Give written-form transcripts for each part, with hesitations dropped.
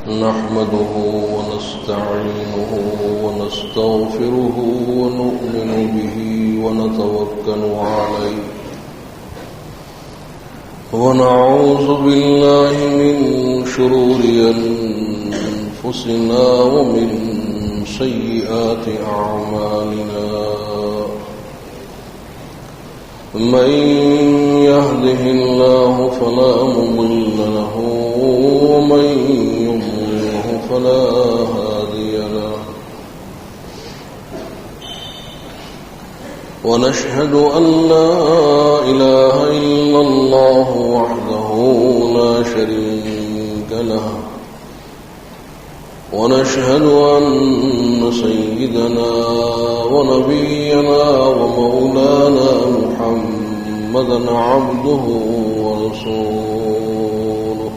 نحمده ونستعينه ونستغفره ونؤمن به ونتوكل عليه ونعوذ بالله من شرور أنفسنا ومن سيئات أعمالنا من يهده الله فلا مضل له ومن يضلله فلا هادي له ونشهد أن لا إله إلا الله وحده لا شريك له ونشهد أن سيدنا ونبينا ومولانا محمدا عبده ورسوله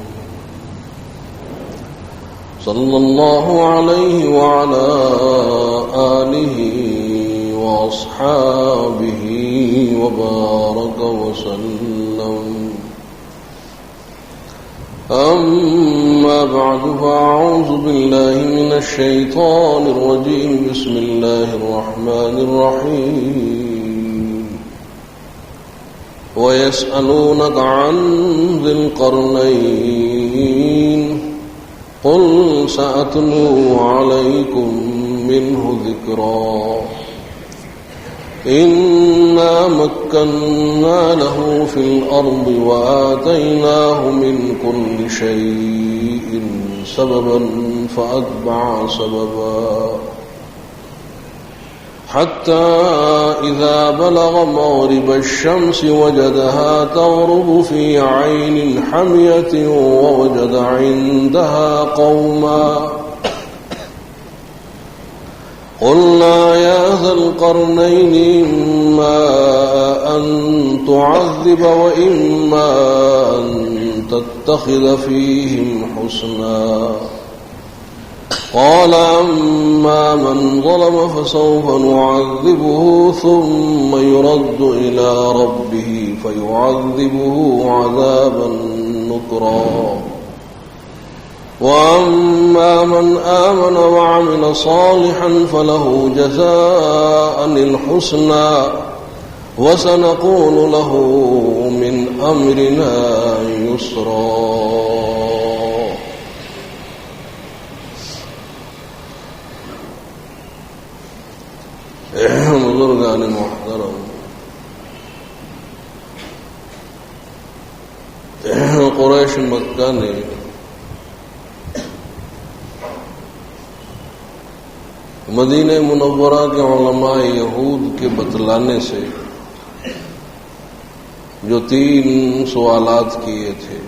صلى الله عليه وعلى آله وأصحابه وبارك وسلم أما بعد فأعوذ بالله من الشيطان الرجيم بسم الله الرحمن الرحيم ويسألونك عن ذي القرنين قل سأتلو عليكم منه ذكرا إنا مكنا له في الأرض وآتيناه من كل شيء سببا فأتبع سببا حتى إذا بلغ مغرب الشمس وجدها تغرب في عين حمية ووجد عندها قوما قلنا يا ذا القرنين إما أن تعذب وإما أن تتخذ فيهم حسنا قال أما من ظلم فسوف نعذبه ثم يرد إلى ربه فيعذبه عذابا نكرا وأما من آمن وعمل صالحا فله جزاء الحسنى وسنقول له من أمرنا يسرا بزرگان محترم قریش مکہ نے مدینہ منورہ کے علماء یہود کے بتلانے سے جو 3 سوالات کیے تھے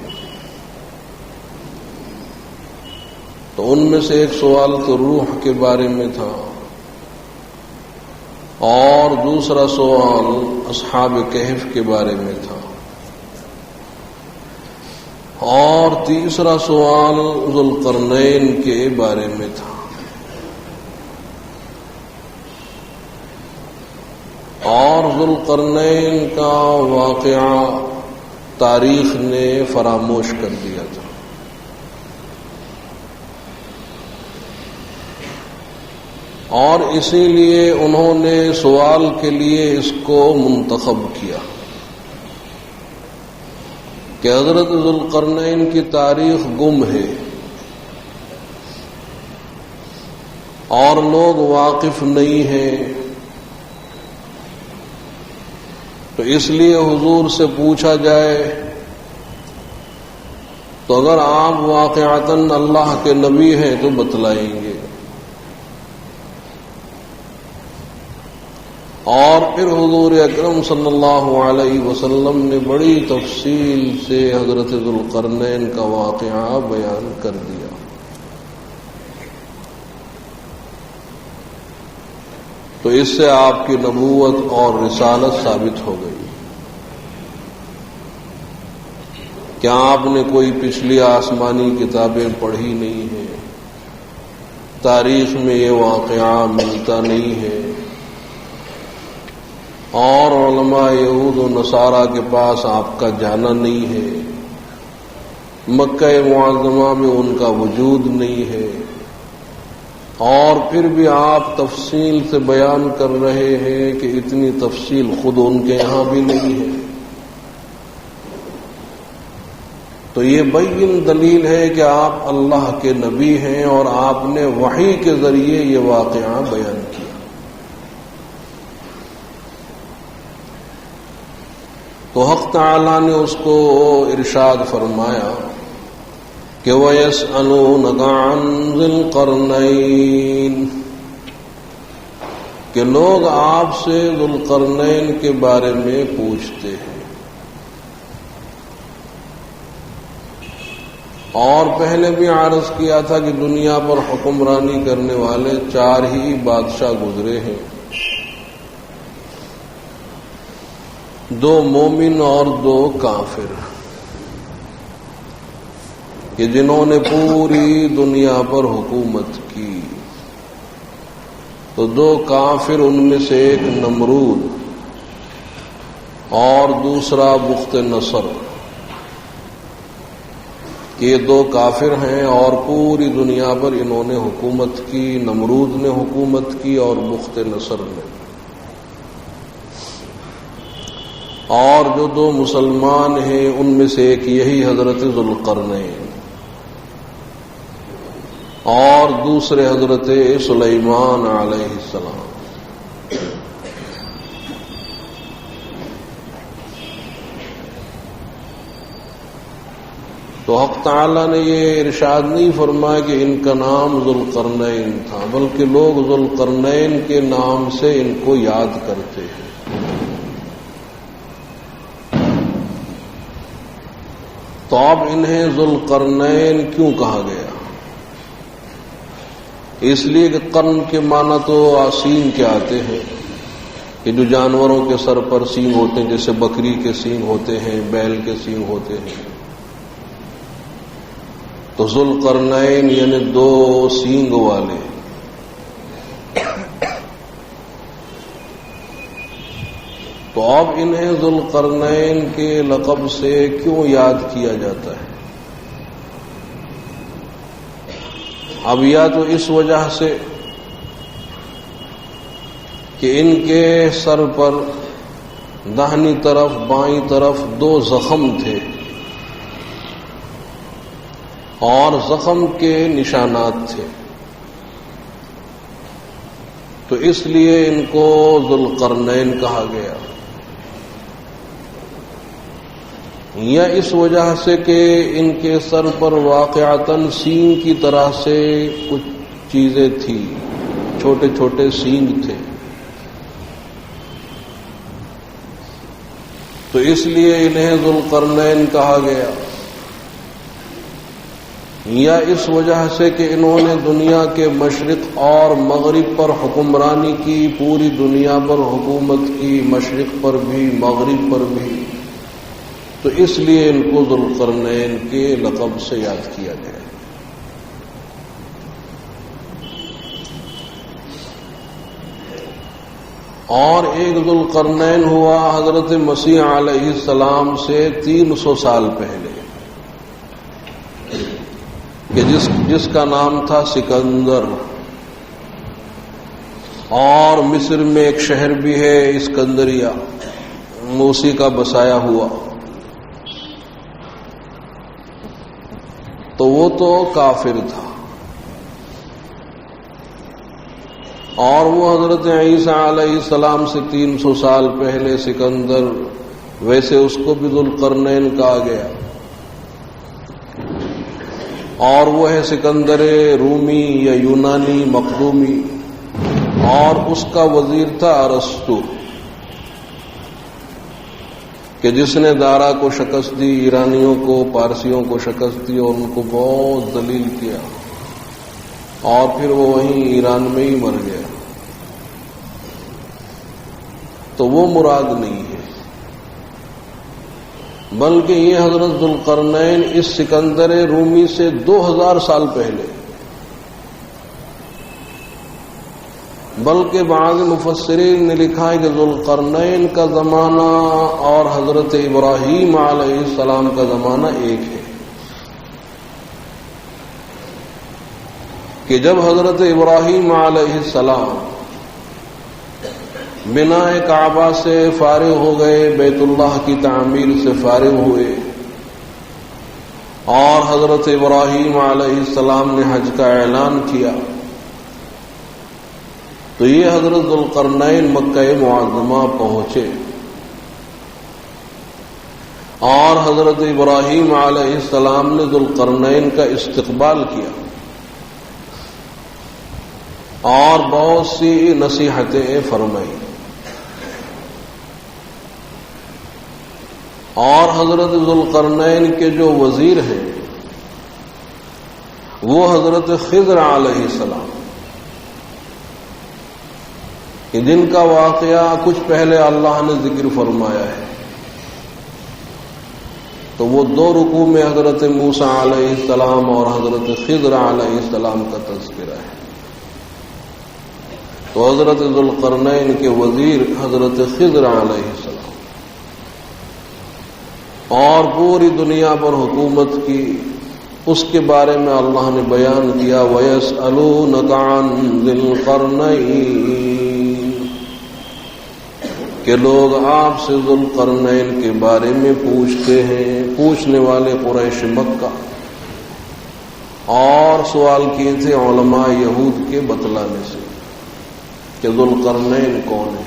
تو ان میں سے ایک سوال تو روح کے بارے میں تھا اور دوسرا سوال اصحاب کہف کے بارے میں تھا اور تیسرا سوال ذوالقرنین کے بارے میں تھا اور ذوالقرنین کا واقعہ تاریخ نے فراموش کر دیا تھا اور اسی لیے انہوں نے سوال کے لیے اس کو منتخب کیا کہ حضرت ذوالقرنین کی تاریخ گم ہے اور لوگ واقف نہیں ہیں، تو اس لیے حضور سے پوچھا جائے تو اگر آپ واقعتاً اللہ کے نبی ہیں تو بتلائیں گے، اور پھر حضور اکرم صلی اللہ علیہ وسلم نے بڑی تفصیل سے حضرت ذوالقرنین کا واقعہ بیان کر دیا۔ تو اس سے آپ کی نبوت اور رسالت ثابت ہو گئی۔ کیا آپ نے کوئی پچھلی آسمانی کتابیں پڑھی نہیں ہیں؟ تاریخ میں یہ واقعہ ملتا نہیں ہے، اور علماء یہود و نصارہ کے پاس آپ کا جانا نہیں ہے، مکہ معظمہ میں ان کا وجود نہیں ہے، اور پھر بھی آپ تفصیل سے بیان کر رہے ہیں کہ اتنی تفصیل خود ان کے یہاں بھی نہیں ہے. تو یہ بین دلیل ہے کہ آپ اللہ کے نبی ہیں اور آپ نے وحی کے ذریعے یہ واقعہ بیان کیا. تو حق تعالی نے اس کو ارشاد فرمایا کہ وَيَسْأَلُونَكَ عَنْ ذِي الْقَرْنَيْنِ، کہ لوگ آپ سے ذو القرنین کے بارے میں پوچھتے ہیں. اور پہلے بھی عرض کیا تھا کہ دنیا پر حکمرانی کرنے والے 4 ہی بادشاہ گزرے ہیں، 2 مومن اور 2 کافر، کہ جنہوں نے پوری دنیا پر حکومت کی. تو 2 کافر، ان میں سے ایک نمرود اور دوسرا بخت نصر، کہ یہ 2 کافر ہیں اور پوری دنیا پر انہوں نے حکومت کی. نمرود نے حکومت کی اور بخت نصر نے. اور جو 2 مسلمان ہیں ان میں سے ایک یہی حضرت ذو القرنین اور دوسرے حضرت سلیمان علیہ السلام. تو حق تعالی نے یہ ارشاد نہیں فرمایا کہ ان کا نام ذو القرنین تھا، بلکہ لوگ ذو القرنین کے نام سے ان کو یاد کرتے ہیں. تو اب انہیں ذو القرنین کیوں کہا گیا؟ اس لیے کہ قرن کے معنی تو سینگ کے آتے ہیں، کہ جو جانوروں کے سر پر سینگ ہوتے ہیں، جیسے بکری کے سینگ ہوتے ہیں، بیل کے سینگ ہوتے ہیں. تو ذو القرنین یعنی 2 سینگ والے. تو اب انہیں ذو القرنین کے لقب سے کیوں یاد کیا جاتا ہے؟ اب یا تو اس وجہ سے کہ ان کے سر پر داہنی طرف بائیں طرف 2 زخم تھے اور زخم کے نشانات تھے، تو اس لیے ان کو ذو القرنین کہا گیا. یا اس وجہ سے کہ ان کے سر پر واقعتاً سینگ کی طرح سے کچھ چیزیں تھیں، چھوٹے چھوٹے سینگ تھے، تو اس لیے انہیں ذو القرنین کہا گیا. یا اس وجہ سے کہ انہوں نے دنیا کے مشرق اور مغرب پر حکمرانی کی، پوری دنیا پر حکومت کی، مشرق پر بھی مغرب پر بھی، تو اس لیے ان کو ذو القرنین کے لقب سے یاد کیا گیا. اور ایک ذو القرنین ہوا حضرت مسیح علیہ السلام سے 300 سال پہلے، کہ جس کا نام تھا سکندر. اور مصر میں ایک شہر بھی ہے اسکندریہ، موسی کا بسایا ہوا. تو وہ تو کافر تھا، اور وہ حضرت عیسیٰ علیہ السلام سے 300 سال پہلے سکندر، ویسے اس کو بھی ذو القرنین کہا گیا. اور وہ ہے سکندر رومی یا یونانی مقدومی، اور اس کا وزیر تھا ارسطو، کہ جس نے دارا کو شکست دی، ایرانیوں کو، پارسیوں کو شکست دی اور ان کو بہت ذلیل کیا، اور پھر وہ وہیں ایران میں ہی مر گیا. تو وہ مراد نہیں ہے، بلکہ یہ حضرت ذو القرنین اس سکندر رومی سے 2000 سال پہلے، بلکہ بعض مفسرین نے لکھا ہے کہ ذو القرنین کا زمانہ اور حضرت ابراہیم علیہ السلام کا زمانہ ایک ہے. کہ جب حضرت ابراہیم علیہ السلام بنا کعبہ سے فارغ ہو گئے، بیت اللہ کی تعمیر سے فارغ ہوئے، اور حضرت ابراہیم علیہ السلام نے حج کا اعلان کیا، تو یہ حضرت ذوالقرنین مکہ معظمہ پہنچے اور حضرت ابراہیم علیہ السلام نے ذوالقرنین کا استقبال کیا اور بہت سی نصیحتیں فرمائی، اور حضرت ذوالقرنین کے جو وزیر ہیں وہ حضرت خضر علیہ السلام، کہ جن کا واقعہ کچھ پہلے اللہ نے ذکر فرمایا ہے، تو وہ 2 رکوع میں حضرت موسیٰ علیہ السلام اور حضرت خضر علیہ السلام کا تذکرہ ہے۔ تو حضرت ذوالقرنین کے وزیر حضرت خضر علیہ السلام، اور پوری دنیا پر حکومت کی، اس کے بارے میں اللہ نے بیان کیا وَيَسْأَلُونَكَ عَنْ ذِي الْقَرْنَيْنِ، کہ لوگ آپ سے ذوالقرنین کے بارے میں پوچھتے ہیں، پوچھنے والے قریش مکہ، اور سوال کیے تھے علماء یہود کے بتلانے سے کہ ذوالقرنین کون ہے۔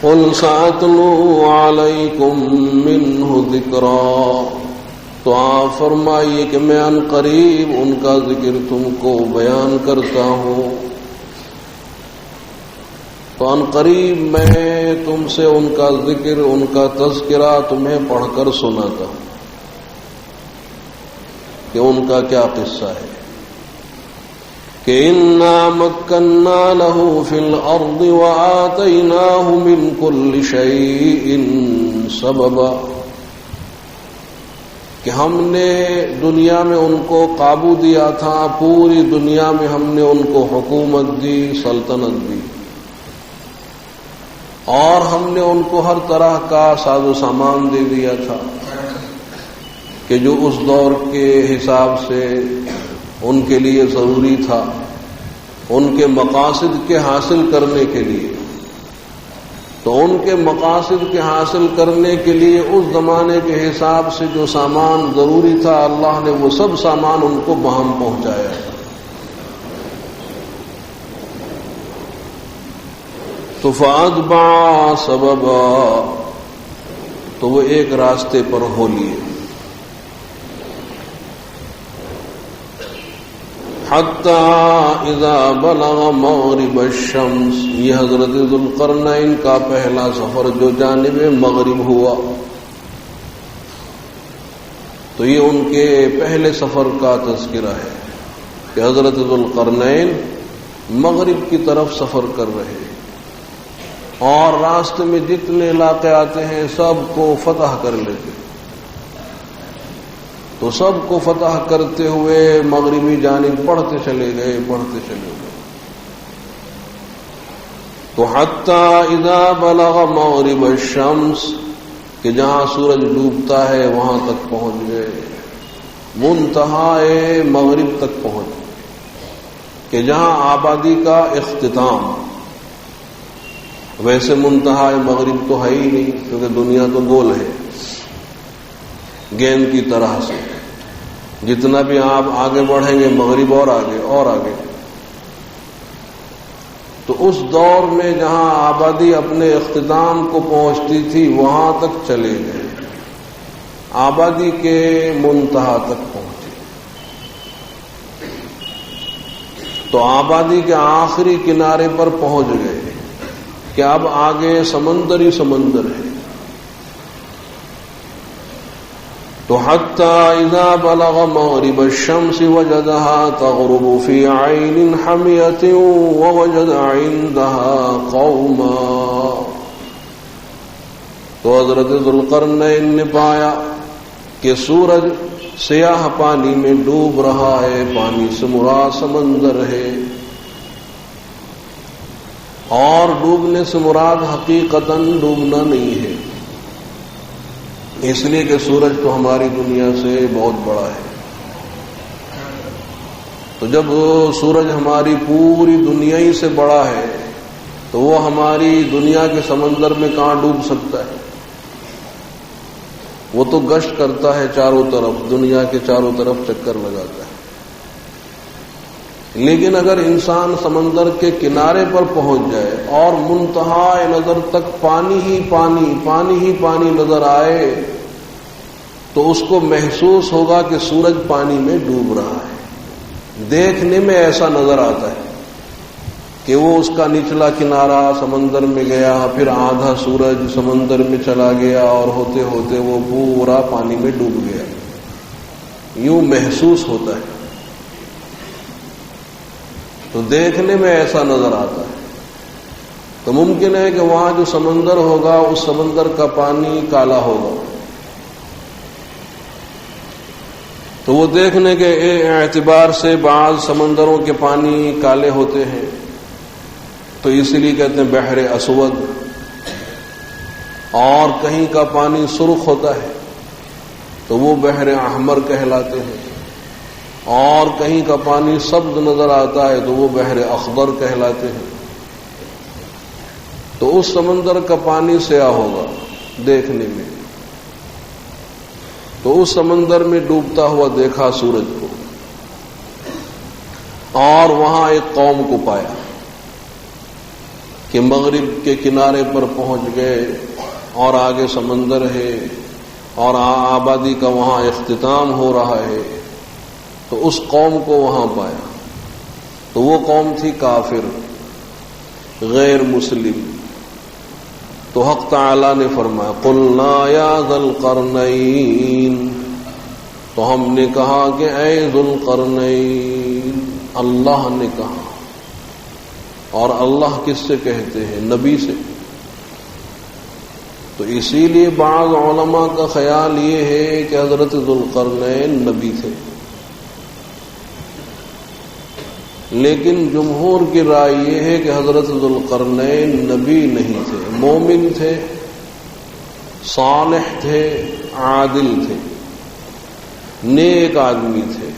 قُلْ سَأَتْلُو عَلَيْكُمْ مِنْهُ ذِكْرًا، تو آپ فرمائیے کہ میں عن قریب ان کا ذکر تم کو بیان کرتا ہوں، تو عن قریب میں تم سے ان کا ذکر، ان کا تذکرہ تمہیں پڑھ کر سناتا ہوں کہ ان کا کیا قصہ ہے، کہ اِنَّا مَكَّنَّا لَهُ فِي الْأَرْضِ وَآتَيْنَاهُ مِنْ كُلِّ شَيْءٍ سَبَبًا، کہ ہم نے دنیا میں ان کو قابو دیا تھا، پوری دنیا میں ہم نے ان کو حکومت دی، سلطنت دی، اور ہم نے ان کو ہر طرح کا ساز و سامان دے دیا تھا کہ جو اس دور کے حساب سے ان کے لیے ضروری تھا، ان کے مقاصد کے حاصل کرنے کے لیے۔ تو ان کے مقاصد کے حاصل کرنے کے لیے اس زمانے کے حساب سے جو سامان ضروری تھا، اللہ نے وہ سب سامان ان کو بہم پہنچایا۔ تو فَأَتْبَعَ سَبَبًا، تو وہ ایک راستے پر ہو لیے، حَتَّى إِذَا بَلَغَ مَغْرِبَ الشَّمْسِ، یہ حضرت ذوالقرنین کا پہلا سفر جو جانب مغرب ہوا، تو یہ ان کے پہلے سفر کا تذکرہ ہے کہ حضرت ذوالقرنین مغرب کی طرف سفر کر رہے ہیں، اور راستے میں جتنے علاقے آتے ہیں سب کو فتح کر لیتے، تو سب کو فتح کرتے ہوئے مغربی جانب بڑھتے چلے گئے، بڑھتے چلے گئے، تو حتی اذا بلغ مغرب الشمس، کہ جہاں سورج ڈوبتا ہے وہاں تک پہنچ گئے، منتہائے مغرب تک پہنچ، کہ جہاں آبادی کا اختتام، ویسے منتہائے مغرب تو ہے ہی نہیں، کیونکہ دنیا تو گول ہے گیند کی طرح سے، جتنا بھی آپ آگے بڑھیں گے مغرب اور آگے اور آگے۔ تو اس دور میں جہاں آبادی اپنے اختتام کو پہنچتی تھی وہاں تک چلے گئے، آبادی کے منتہا تک پہنچے، تو آبادی کے آخری کنارے پر پہنچ گئے کہ اب آگے سمندر ہی سمندر ہے۔ تو حتی اذا بلغ مغرب الشمس وجدها تغرب في عين حمية ووجد عندها قوما، تو حضرت ذوالقرنین نے پایا کہ سورج سیاہ پانی میں ڈوب رہا ہے، پانی سے مراد سمندر ہے، اور ڈوبنے سے مراد حقیقتاً ڈوبنا نہیں ہے، اس لیے کہ سورج تو ہماری دنیا سے بہت بڑا ہے، تو جب سورج ہماری پوری دنیا ہی سے بڑا ہے تو وہ ہماری دنیا کے سمندر میں کہاں ڈوب سکتا ہے؟ وہ تو گشت کرتا ہے چاروں طرف، دنیا کے چاروں طرف چکر لگاتا ہے۔ لیکن اگر انسان سمندر کے کنارے پر پہنچ جائے اور منتہا نظر تک پانی ہی پانی نظر آئے تو اس کو محسوس ہوگا کہ سورج پانی میں ڈوب رہا ہے۔ دیکھنے میں ایسا نظر آتا ہے کہ وہ اس کا نچلا کنارہ سمندر میں گیا، پھر آدھا سورج سمندر میں چلا گیا اور ہوتے ہوتے وہ پورا پانی میں ڈوب گیا، یوں محسوس ہوتا ہے۔ تو دیکھنے میں ایسا نظر آتا ہے۔ تو ممکن ہے کہ وہاں جو سمندر ہوگا اس سمندر کا پانی کالا ہوگا، تو وہ دیکھنے کے اعتبار سے بعض سمندروں کے پانی کالے ہوتے ہیں، تو اسی لیے کہتے ہیں بحر اسود، اور کہیں کا پانی سرخ ہوتا ہے تو وہ بحر احمر کہلاتے ہیں، اور کہیں کا پانی سبز نظر آتا ہے تو وہ بحر اخضر کہلاتے ہیں۔ تو اس سمندر کا پانی سیاہ ہوگا دیکھنے میں، تو اس سمندر میں ڈوبتا ہوا دیکھا سورج کو، اور وہاں ایک قوم کو پایا کہ مغرب کے کنارے پر پہنچ گئے اور آگے سمندر ہے اور آبادی کا وہاں اختتام ہو رہا ہے، تو اس قوم کو وہاں پایا۔ تو وہ قوم تھی کافر، غیر مسلم۔ تو حق تعالی نے فرمایا قلنا یا ذا القرنین، تو ہم نے کہا کہ اے ذو القرنین، اللہ نے کہا۔ اور اللہ کس سے کہتے ہیں؟ نبی سے۔ تو اسی لیے بعض علماء کا خیال یہ ہے کہ حضرت ذو القرنین نبی تھے، لیکن جمہور کی رائے یہ ہے کہ حضرت ذو القرنین نبی نہیں تھے، مومن تھے، صالح تھے، عادل تھے، نیک آدمی تھے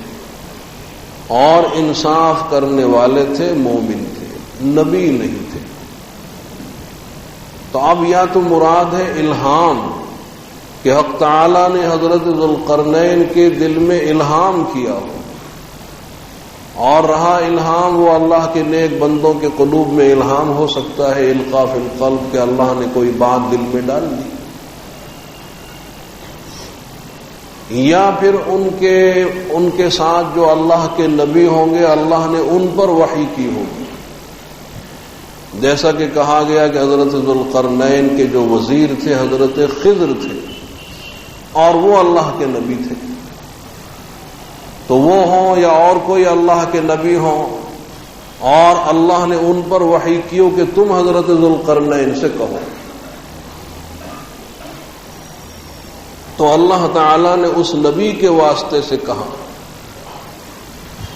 اور انصاف کرنے والے تھے، مومن تھے، نبی نہیں تھے۔ تو اب یا تو مراد ہے الہام کہ حق تعالی نے حضرت ذو القرنین کے دل میں الہام کیا ہو، اور رہا الہام وہ اللہ کے نیک بندوں کے قلوب میں الہام ہو سکتا ہے، القاء فی القلب، کہ اللہ نے کوئی بات دل میں ڈال دی، یا پھر ان کے ساتھ جو اللہ کے نبی ہوں گے اللہ نے ان پر وحی کی ہوگی، جیسا کہ کہا گیا کہ حضرت ذو القرنین کے جو وزیر تھے حضرت خضر تھے اور وہ اللہ کے نبی تھے۔ تو وہ ہوں یا اور کوئی اللہ کے نبی ہوں اور اللہ نے ان پر وحی کیو کہ تم حضرت ذو القرنین سے کہو، تو اللہ تعالی نے اس نبی کے واسطے سے کہا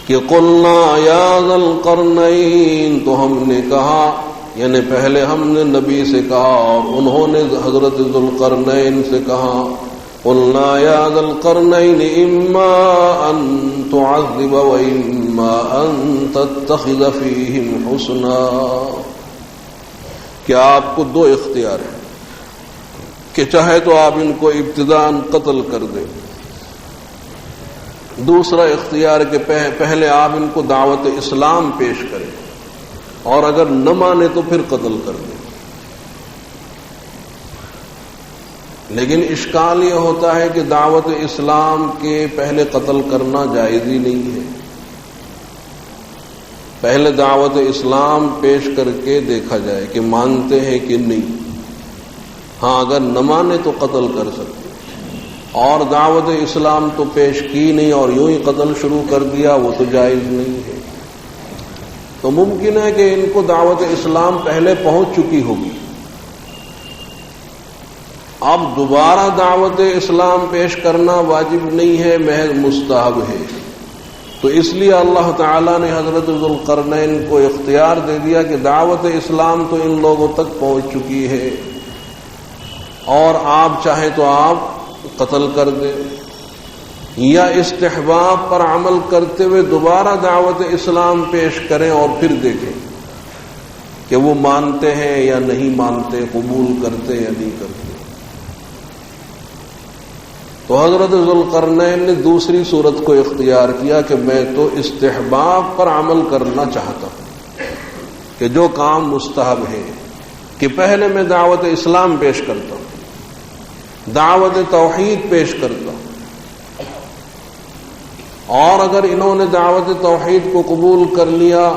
کہ قلنا یا ذا القرنین، تو ہم نے کہا، یعنی پہلے ہم نے نبی سے کہا اور انہوں نے حضرت ذو القرنین سے کہا، قلنا یا ذا القرنین اما ان تعذب و اما ان تتخذ فیہم حسنا، کہ آپ کو دو اختیار ہیں کہ چاہے تو آپ ان کو ابتداءً قتل کر دیں، دوسرا اختیار کہ پہلے آپ ان کو دعوت اسلام پیش کریں اور اگر نہ مانے تو پھر قتل کر دیں۔ لیکن اشکال یہ ہوتا ہے کہ دعوت اسلام کے پہلے قتل کرنا جائز ہی نہیں ہے، پہلے دعوت اسلام پیش کر کے دیکھا جائے کہ مانتے ہیں کہ نہیں، ہاں اگر نہ مانے تو قتل کر سکتے، اور دعوت اسلام تو پیش کی نہیں اور یوں ہی قتل شروع کر دیا، وہ تو جائز نہیں ہے۔ تو ممکن ہے کہ ان کو دعوت اسلام پہلے پہنچ چکی ہوگی، اب دوبارہ دعوت اسلام پیش کرنا واجب نہیں ہے، محض مستحب ہے۔ تو اس لیے اللہ تعالیٰ نے حضرت ذو القرنین کو اختیار دے دیا کہ دعوت اسلام تو ان لوگوں تک پہنچ چکی ہے اور آپ چاہیں تو آپ قتل کر دیں، یا استحباب پر عمل کرتے ہوئے دوبارہ دعوت اسلام پیش کریں اور پھر دیکھیں کہ وہ مانتے ہیں یا نہیں مانتے، قبول کرتے یا نہیں کرتے۔ تو حضرت ذوالقرنین نے دوسری صورت کو اختیار کیا کہ میں تو استحباب پر عمل کرنا چاہتا ہوں، کہ جو کام مستحب ہے کہ پہلے میں دعوت اسلام پیش کرتا ہوں، دعوت توحید پیش کرتا ہوں، اور اگر انہوں نے دعوت توحید کو قبول کر لیا،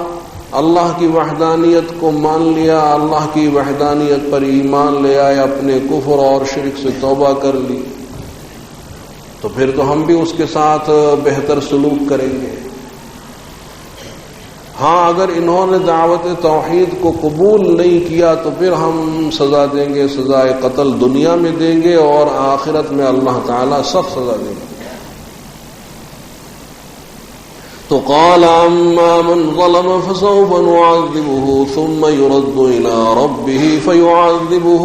اللہ کی وحدانیت کو مان لیا، اللہ کی وحدانیت پر ایمان لے آئے، اپنے کفر اور شرک سے توبہ کر لی، تو پھر تو ہم بھی اس کے ساتھ بہتر سلوک کریں گے۔ ہاں اگر انہوں نے دعوت توحید کو قبول نہیں کیا تو پھر ہم سزا دیں گے، سزائے قتل دنیا میں دیں گے اور آخرت میں اللہ تعالیٰ سخت سزا دیں گے۔ تو قال اما من ظلم فسوف نعذبه ثم يرد الى ربه فيعذبه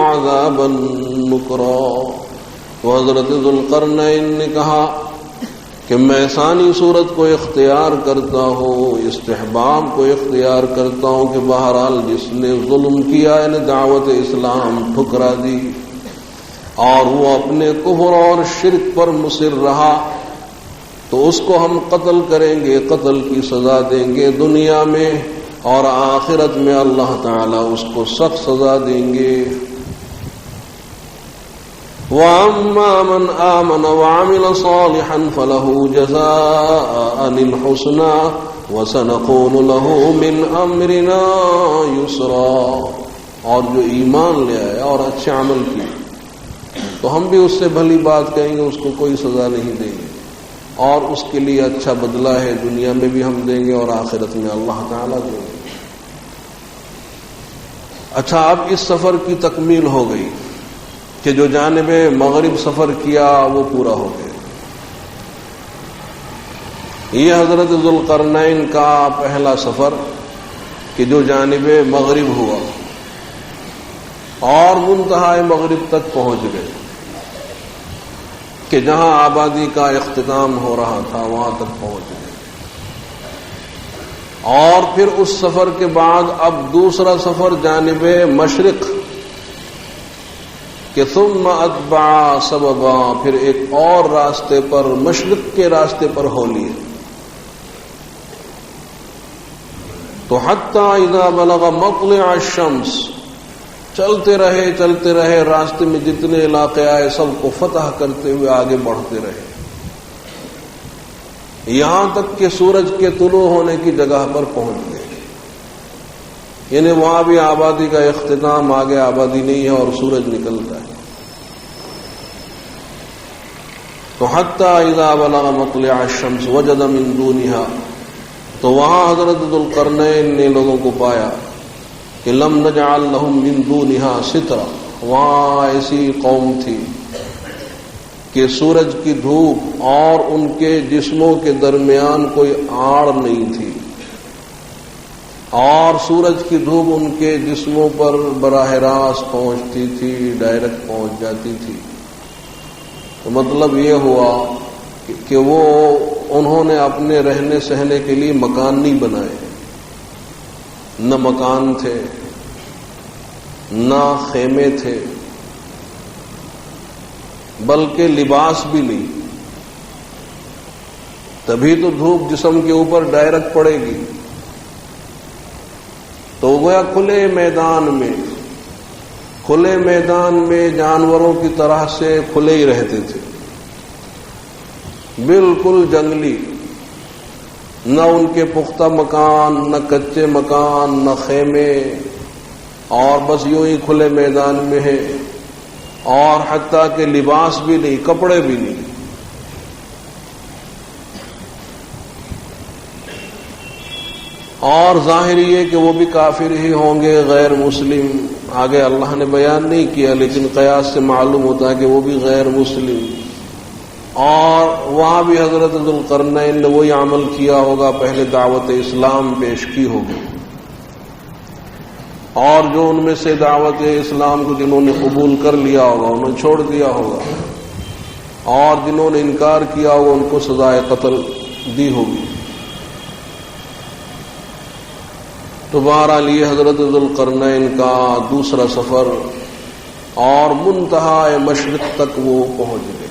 عذابا نكرا۔ تو حضرت ذوالقرنین نے کہا کہ میں ثانی صورت کو اختیار کرتا ہوں، استحباب کو اختیار کرتا ہوں کہ بہرحال جس نے ظلم کیا یعنی دعوت اسلام ٹھکرا دی اور وہ اپنے کفر اور شرک پر مصر رہا، تو اس کو ہم قتل کریں گے، قتل کی سزا دیں گے دنیا میں، اور آخرت میں اللہ تعالیٰ اس کو سخت سزا دیں گے۔ وَأَمَّا مَنْ آمَنَ وَعَمِلَ صَالِحًا فَلَهُ جَزَاءً الْحُسْنَى وَسَنَقُولُ لَهُ مِنْ أَمْرِنَا يُسْرًا۔ اور جو ایمان لے آئے اور اچھے عمل کیے تو ہم بھی اس سے بھلی بات کہیں گے، اس کو کوئی سزا نہیں دیں گے، اور اس کے لیے اچھا بدلہ ہے، دنیا میں بھی ہم دیں گے اور آخرت میں اللہ تعالیٰ دیں گے۔ اچھا، اب اس سفر کی تکمیل ہو گئی کہ جو جانب مغرب سفر کیا وہ پورا ہو گیا۔ یہ حضرت ذوالقرنین کا پہلا سفر کہ جو جانب مغرب ہوا اور منتہائے مغرب تک پہنچ گئے، کہ جہاں آبادی کا اختتام ہو رہا تھا وہاں تک پہنچ گئے۔ اور پھر اس سفر کے بعد اب دوسرا سفر جانب مشرق کہ ثم اتبع سببا، پھر ایک اور راستے پر، مشرق کے راستے پر ہو لیے۔ تو حتی اذا بلغ مطلع الشمس، چلتے رہے راستے میں جتنے علاقے آئے سب کو فتح کرتے ہوئے آگے بڑھتے رہے، یہاں تک کہ سورج کے طلوع ہونے کی جگہ پر پہنچ گئے۔ یعنی وہاں بھی آبادی کا اختتام، آگے آبادی نہیں ہے اور سورج نکلتا ہے۔ تو حتی اذا بلغ مطلع الشمس وجد من دونها، تو وہاں حضرت ذوالقرنین نے لوگوں کو پایا کہ لم نجعل لهم من دونها سترا، وہاں ایسی قوم تھی کہ سورج کی دھوپ اور ان کے جسموں کے درمیان کوئی آڑ نہیں تھی، اور سورج کی دھوپ ان کے جسموں پر براہ راست پہنچتی تھی، ڈائریکٹ پہنچ جاتی تھی۔ تو مطلب یہ ہوا کہ وہ انہوں نے اپنے رہنے سہنے کے لیے مکان نہیں بنائے، نہ مکان تھے نہ خیمے تھے، بلکہ لباس بھی نہیں، تبھی تو دھوپ جسم کے اوپر ڈائریکٹ پڑے گی۔ تو گویا کھلے میدان میں جانوروں کی طرح سے کھلے ہی رہتے تھے، بالکل جنگلی، نہ ان کے پختہ مکان، نہ کچے مکان، نہ خیمے، اور بس یوں ہی کھلے میدان میں ہے، اور حتیٰ کہ لباس بھی نہیں، کپڑے بھی نہیں۔ اور ظاہر یہ کہ وہ بھی کافر ہی ہوں گے، غیر مسلم، آگے اللہ نے بیان نہیں کیا لیکن قیاس سے معلوم ہوتا ہے کہ وہ بھی غیر مسلم۔ اور وہاں بھی حضرت ذوالقرنین نے وہی عمل کیا ہوگا، پہلے دعوت اسلام پیش کی ہوگی، اور جو ان میں سے دعوت اسلام کو جنہوں نے قبول کر لیا ہوگا انہوں نے چھوڑ دیا ہوگا۔ اور جنہوں نے انکار کیا وہ ان کو سزائے قتل دی ہوگی۔ تو بہرحال یہ حضرت ذوالقرنین کا دوسرا سفر، اور منتہائے مشرق تک وہ پہنچ گئے۔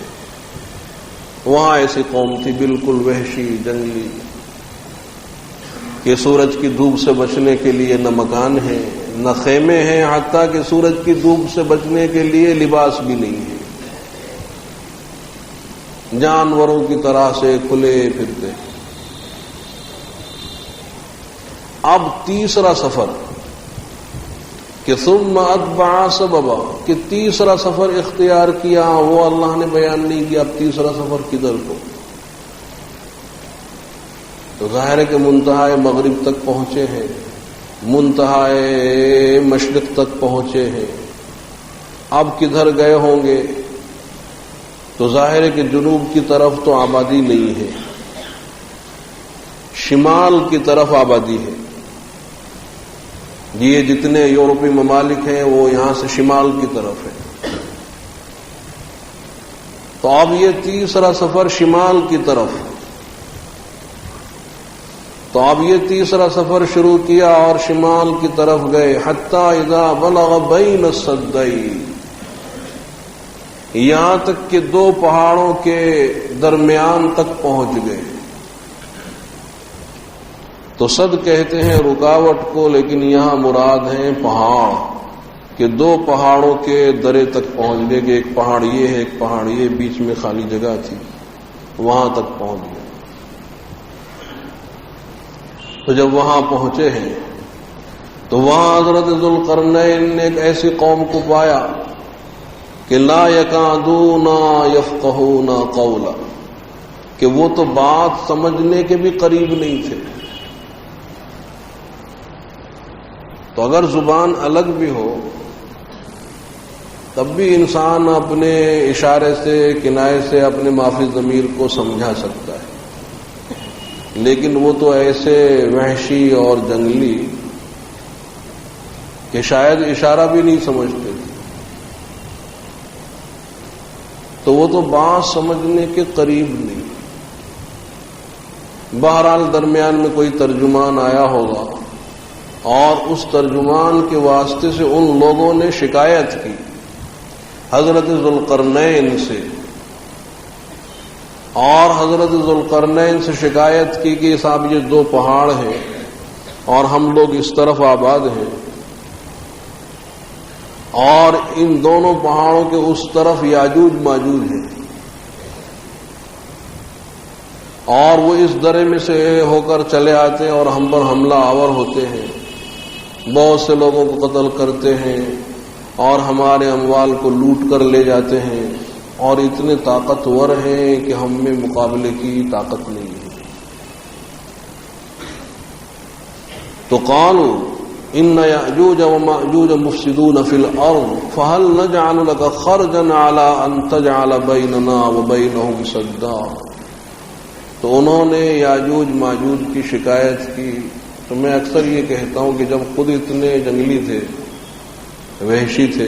وہاں ایسی قوم تھی بالکل وحشی جنگلی کہ سورج کی دھوپ سے بچنے کے لیے نہ مکان ہے نہ خیمے ہیں، حتیٰ کہ سورج کی دھوپ سے بچنے کے لیے لباس بھی نہیں ہے، جانوروں کی طرح سے کھلے پھرتے۔ اب تیسرا سفر کہ ثم اتبع سببا، کہ تیسرا سفر اختیار کیا، وہ اللہ نے بیان نہیں کیا اب تیسرا سفر کدھر کو۔ تو ظاہر ہے کہ منتہائے مغرب تک پہنچے ہیں، منتہائے مشرق تک پہنچے ہیں، اب کدھر گئے ہوں گے؟ تو ظاہر ہے کہ جنوب کی طرف تو آبادی نہیں ہے، شمال کی طرف آبادی ہے۔ یہ جتنے یورپی ممالک ہیں وہ یہاں سے شمال کی طرف ہے۔ تو اب یہ تیسرا سفر شمال کی طرف، تو اب یہ تیسرا سفر شروع کیا اور شمال کی طرف گئے، حتی اذا بلغ بین السدین، یہاں تک کہ دو پہاڑوں کے درمیان تک پہنچ گئے۔ تو صد کہتے ہیں رکاوٹ کو، لیکن یہاں مراد ہیں پہاڑ، کہ دو پہاڑوں کے درے تک پہنچ گئے، کہ ایک پہاڑ یہ ہے ایک پہاڑ یہ، بیچ میں خالی جگہ تھی، وہاں تک پہنچ گئے۔ تو جب وہاں پہنچے ہیں تو وہاں حضرت ذوالقرنین نے ایک ایسی قوم کو پایا کہ لا یکادون یفقہون قولا، کہ وہ تو بات سمجھنے کے بھی قریب نہیں تھے۔ تو اگر زبان الگ بھی ہو تب بھی انسان اپنے اشارے سے کنائے سے اپنے معافی ضمیر کو سمجھا سکتا ہے، لیکن وہ تو ایسے وحشی اور جنگلی کہ شاید اشارہ بھی نہیں سمجھتے تھے، تو وہ تو بات سمجھنے کے قریب نہیں۔ بہرحال درمیان میں کوئی ترجمان آیا ہوگا، اور اس ترجمان کے واسطے سے ان لوگوں نے شکایت کی حضرت ذوالقرنین سے، اور حضرت ذوالقرنین سے شکایت کی کہ صاحب یہ دو پہاڑ ہیں اور ہم لوگ اس طرف آباد ہیں، اور ان دونوں پہاڑوں کے اس طرف یاجوج ماجوج ہیں، اور وہ اس درے میں سے ہو کر چلے آتے ہیں اور ہم پر حملہ آور ہوتے ہیں، بہت سے لوگوں کو قتل کرتے ہیں اور ہمارے اموال کو لوٹ کر لے جاتے ہیں، اور اتنے طاقتور ہیں کہ ہم میں مقابلے کی طاقت نہیں ہے۔ تو قالوا ان یأجوج ومأجوج مفسدون فی الارض فهل نجعل لك خرجا على ان تجعل بیننا وبینهم سدا، تو انہوں نے یاجوج ماجوج کی شکایت کی۔ تو میں اکثر یہ کہتا ہوں کہ جب خود اتنے جنگلی تھے، وحشی تھے،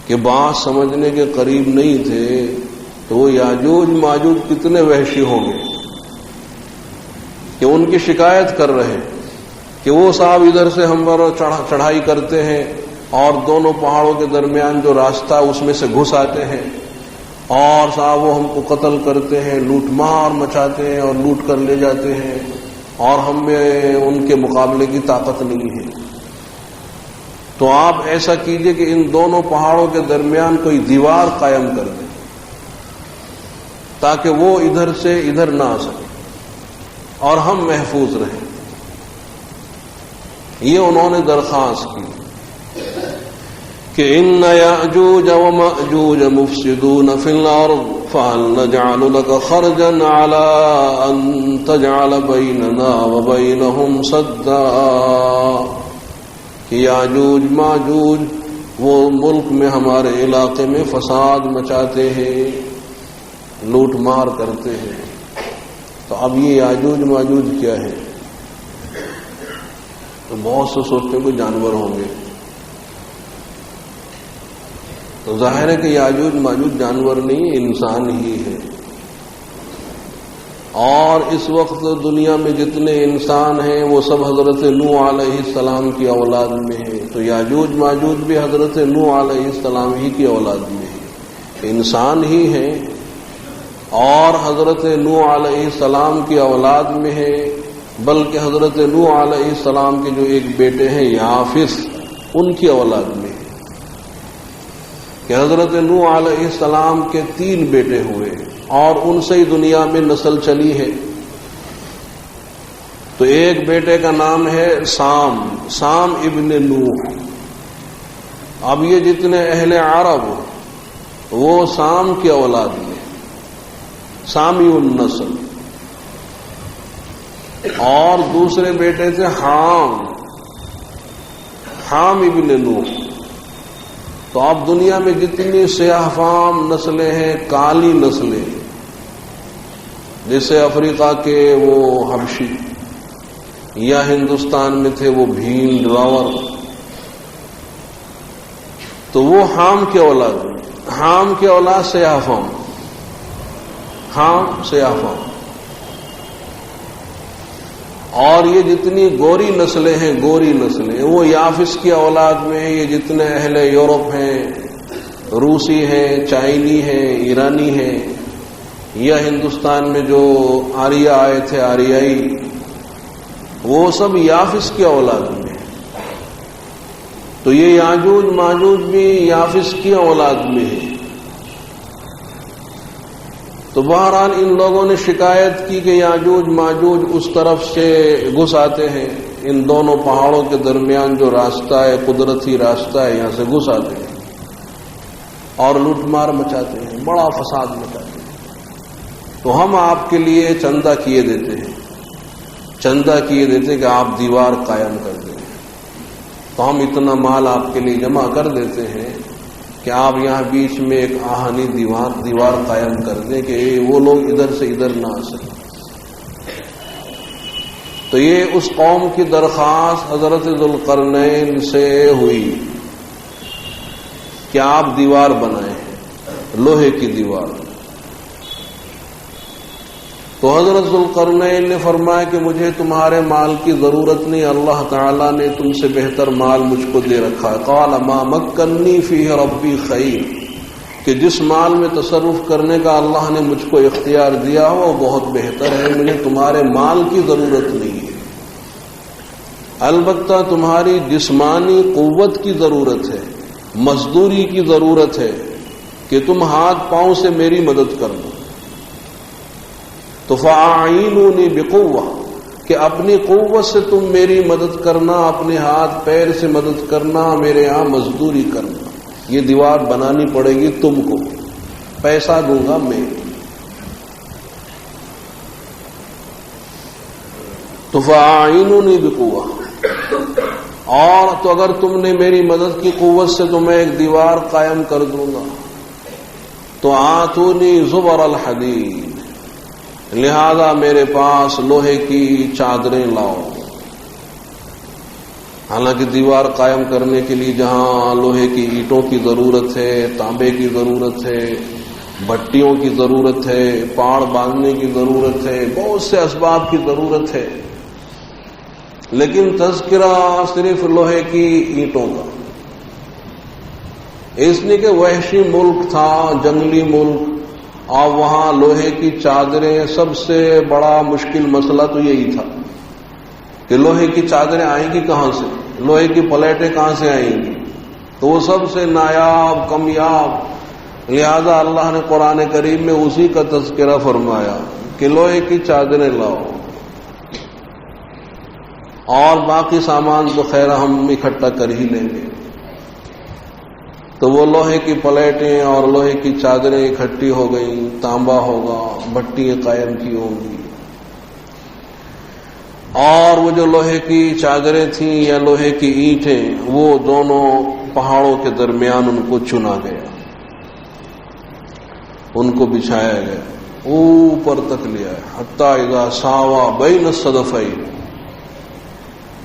کہ بات سمجھنے کے قریب نہیں تھے، تو وہ یاجوج ماجوج کتنے وحشی ہوں گے کہ ان کی شکایت کر رہے کہ وہ صاحب ادھر سے ہم پر چڑھائی کرتے ہیں اور دونوں پہاڑوں کے درمیان جو راستہ اس میں سے گھس آتے ہیں، اور صاحب وہ ہم کو قتل کرتے ہیں، لوٹ مار مچاتے ہیں اور لوٹ کر لے جاتے ہیں، اور ہم میں ان کے مقابلے کی طاقت نہیں ہے۔ تو آپ ایسا کیجئے کہ ان دونوں پہاڑوں کے درمیان کوئی دیوار قائم کر دیں تاکہ وہ ادھر سے ادھر نہ آ سکے اور ہم محفوظ رہیں۔ یہ انہوں نے درخواست کی کہ ان یأجوج ومأجوج مفسدون فی الارض فهل نجعل لك خرجا على ان تجعل بیننا وبینهم سدا، کہ یاجوج ماجوج وہ ملک میں ہمارے علاقے میں فساد مچاتے ہیں، لوٹ مار کرتے ہیں۔ تو اب یہ یاجوج ماجوج کیا ہے؟ تو بہت سے سوچتے ہیں کوئی جانور ہوں گے، تو ظاہر ہے کہ یاجوج ماجوج جانور نہیں، انسان ہی ہے. اور اس وقت دنیا میں جتنے انسان ہیں وہ سب حضرت نوح علیہ السلام کی اولاد میں ہیں. تو یاجوج ماجوج بھی حضرت نوح علیہ السلام ہی کی اولاد میں ہیں، انسان ہی ہیں. اور حضرت نوح علیہ السلام کی اولاد میں ہے، بلکہ حضرت نوح علیہ السلام کے جو ایک بیٹے ہیں یافس، ان کی اولاد میں ہے کہ حضرت نوح علیہ السلام کے 3 بیٹے ہوئے اور ان سے ہی دنیا میں نسل چلی ہے. تو ایک بیٹے کا نام ہے سام ابن نوح. اب یہ جتنے اہل عرب وہ سام کی اولاد میں، سامی النسل. اور دوسرے بیٹے تھے حام ابن نوح. تو اب دنیا میں جتنی سیاہ فام نسلیں ہیں، کالی نسلیں، جیسے افریقہ کے وہ حبشی، یا ہندوستان میں تھے وہ بھیل راور، تو وہ حام کے اولاد، حام کے اولاد سیاہ فام، سیاہ فام. اور یہ جتنی گوری نسلیں ہیں، گوری نسلیں، وہ یافس کی اولاد میں ہیں. یہ جتنے اہل یورپ ہیں، روسی ہیں، چائنی ہیں، ایرانی ہیں، یا ہندوستان میں جو آریہ آئے تھے، آریائی، وہ سب یافس کی اولاد میں ہیں. تو یہ یاجوج ماجوج بھی یافس کی اولاد میں ہیں. تو بہرحال ان لوگوں نے شکایت کی کہ یاجوج ماجوج اس طرف سے گھس آتے ہیں، ان دونوں پہاڑوں کے درمیان جو راستہ ہے، قدرتی راستہ ہے، یہاں سے گھس آتے ہیں اور لوٹ مار مچاتے ہیں، بڑا فساد مچاتے ہیں. تو ہم آپ کے لیے چندہ کیے دیتے ہیں کہ آپ دیوار قائم کر دیں. تو ہم اتنا مال آپ کے لیے جمع کر دیتے ہیں کہ آپ یہاں بیچ میں ایک آہنی دیوار قائم کر دیں کہ وہ لوگ ادھر سے ادھر نہ آ سکیں. تو یہ اس قوم کی درخواست حضرت ذوالقرنین سے ہوئی کہ آپ دیوار بنائیں، لوہے کی دیوار. تو حضرت ذوالقرنین نے فرمایا کہ مجھے تمہارے مال کی ضرورت نہیں، اللہ تعالیٰ نے تم سے بہتر مال مجھ کو دے رکھا ہے. قال ما مکنی فیہ ربی خیر، کہ جس مال میں تصرف کرنے کا اللہ نے مجھ کو اختیار دیا ہو وہ بہت بہتر ہے، مجھے تمہارے مال کی ضرورت نہیں ہے. البتہ تمہاری جسمانی قوت کی ضرورت ہے، مزدوری کی ضرورت ہے کہ تم ہاتھ پاؤں سے میری مدد کرنا. تو فاعینونی بقوہ، کہ اپنی قوت سے تم میری مدد کرنا، اپنے ہاتھ پیر سے مدد کرنا، میرے یہاں مزدوری کرنا. یہ دیوار بنانی پڑے گی تم کو، پیسہ دوں گا میں. تو فاعینونی بقوہ، اور تو اگر تم نے میری مدد کی قوت سے تو میں ایک دیوار قائم کر دوں گا. تو آتونی زبر الحدید، لہذا میرے پاس لوہے کی چادریں لاؤ. حالانکہ دیوار قائم کرنے کے لیے جہاں لوہے کی اینٹوں کی ضرورت ہے، تانبے کی ضرورت ہے، بھٹیوں کی ضرورت ہے، پاڑ باندھنے کی ضرورت ہے، بہت سے اسباب کی ضرورت ہے، لیکن تذکرہ صرف لوہے کی اینٹوں کا. اس لیے کہ وحشی ملک تھا، جنگلی ملک، اور وہاں لوہے کی چادریں، سب سے بڑا مشکل مسئلہ تو یہی تھا کہ لوہے کی چادریں آئیں گی کہاں سے، لوہے کی پلیٹیں کہاں سے آئیں گی. تو وہ سب سے نایاب، کمیاب. لہذا اللہ نے قرآن کریم میں اسی کا تذکرہ فرمایا کہ لوہے کی چادریں لاؤ، اور باقی سامان تو خیر ہم اکٹھا کر ہی لیں گے. تو وہ لوہے کی پلیٹیں اور لوہے کی چادریں اکٹھی ہو گئیں، تانبا ہوگا، بھٹیاں قائم کی ہوں گی. اور وہ جو لوہے کی چادریں تھیں یا لوہے کی اینٹیں، وہ دونوں پہاڑوں کے درمیان ان کو چنا گیا، ان کو بچھایا گیا، اوپر تک لیا ہے، حتی اذا ساوا بین الصدفین،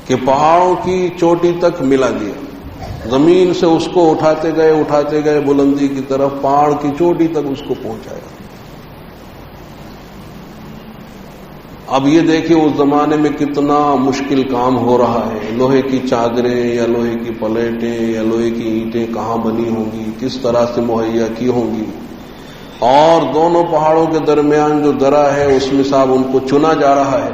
کہ پہاڑوں کی چوٹی تک ملا دیا. زمین سے اس کو اٹھاتے گئے بلندی کی طرف، پہاڑ کی چوٹی تک اس کو پہنچایا۔ اب یہ دیکھیں اس زمانے میں کتنا مشکل کام ہو رہا ہے، لوہے کی چادریں یا لوہے کی پلیٹیں یا لوہے کی اینٹیں کہاں بنی ہوں گی، کس طرح سے مہیا کی ہوں گی، اور دونوں پہاڑوں کے درمیان جو درہ ہے اس میں صاحب ان کو چنا جا رہا ہے،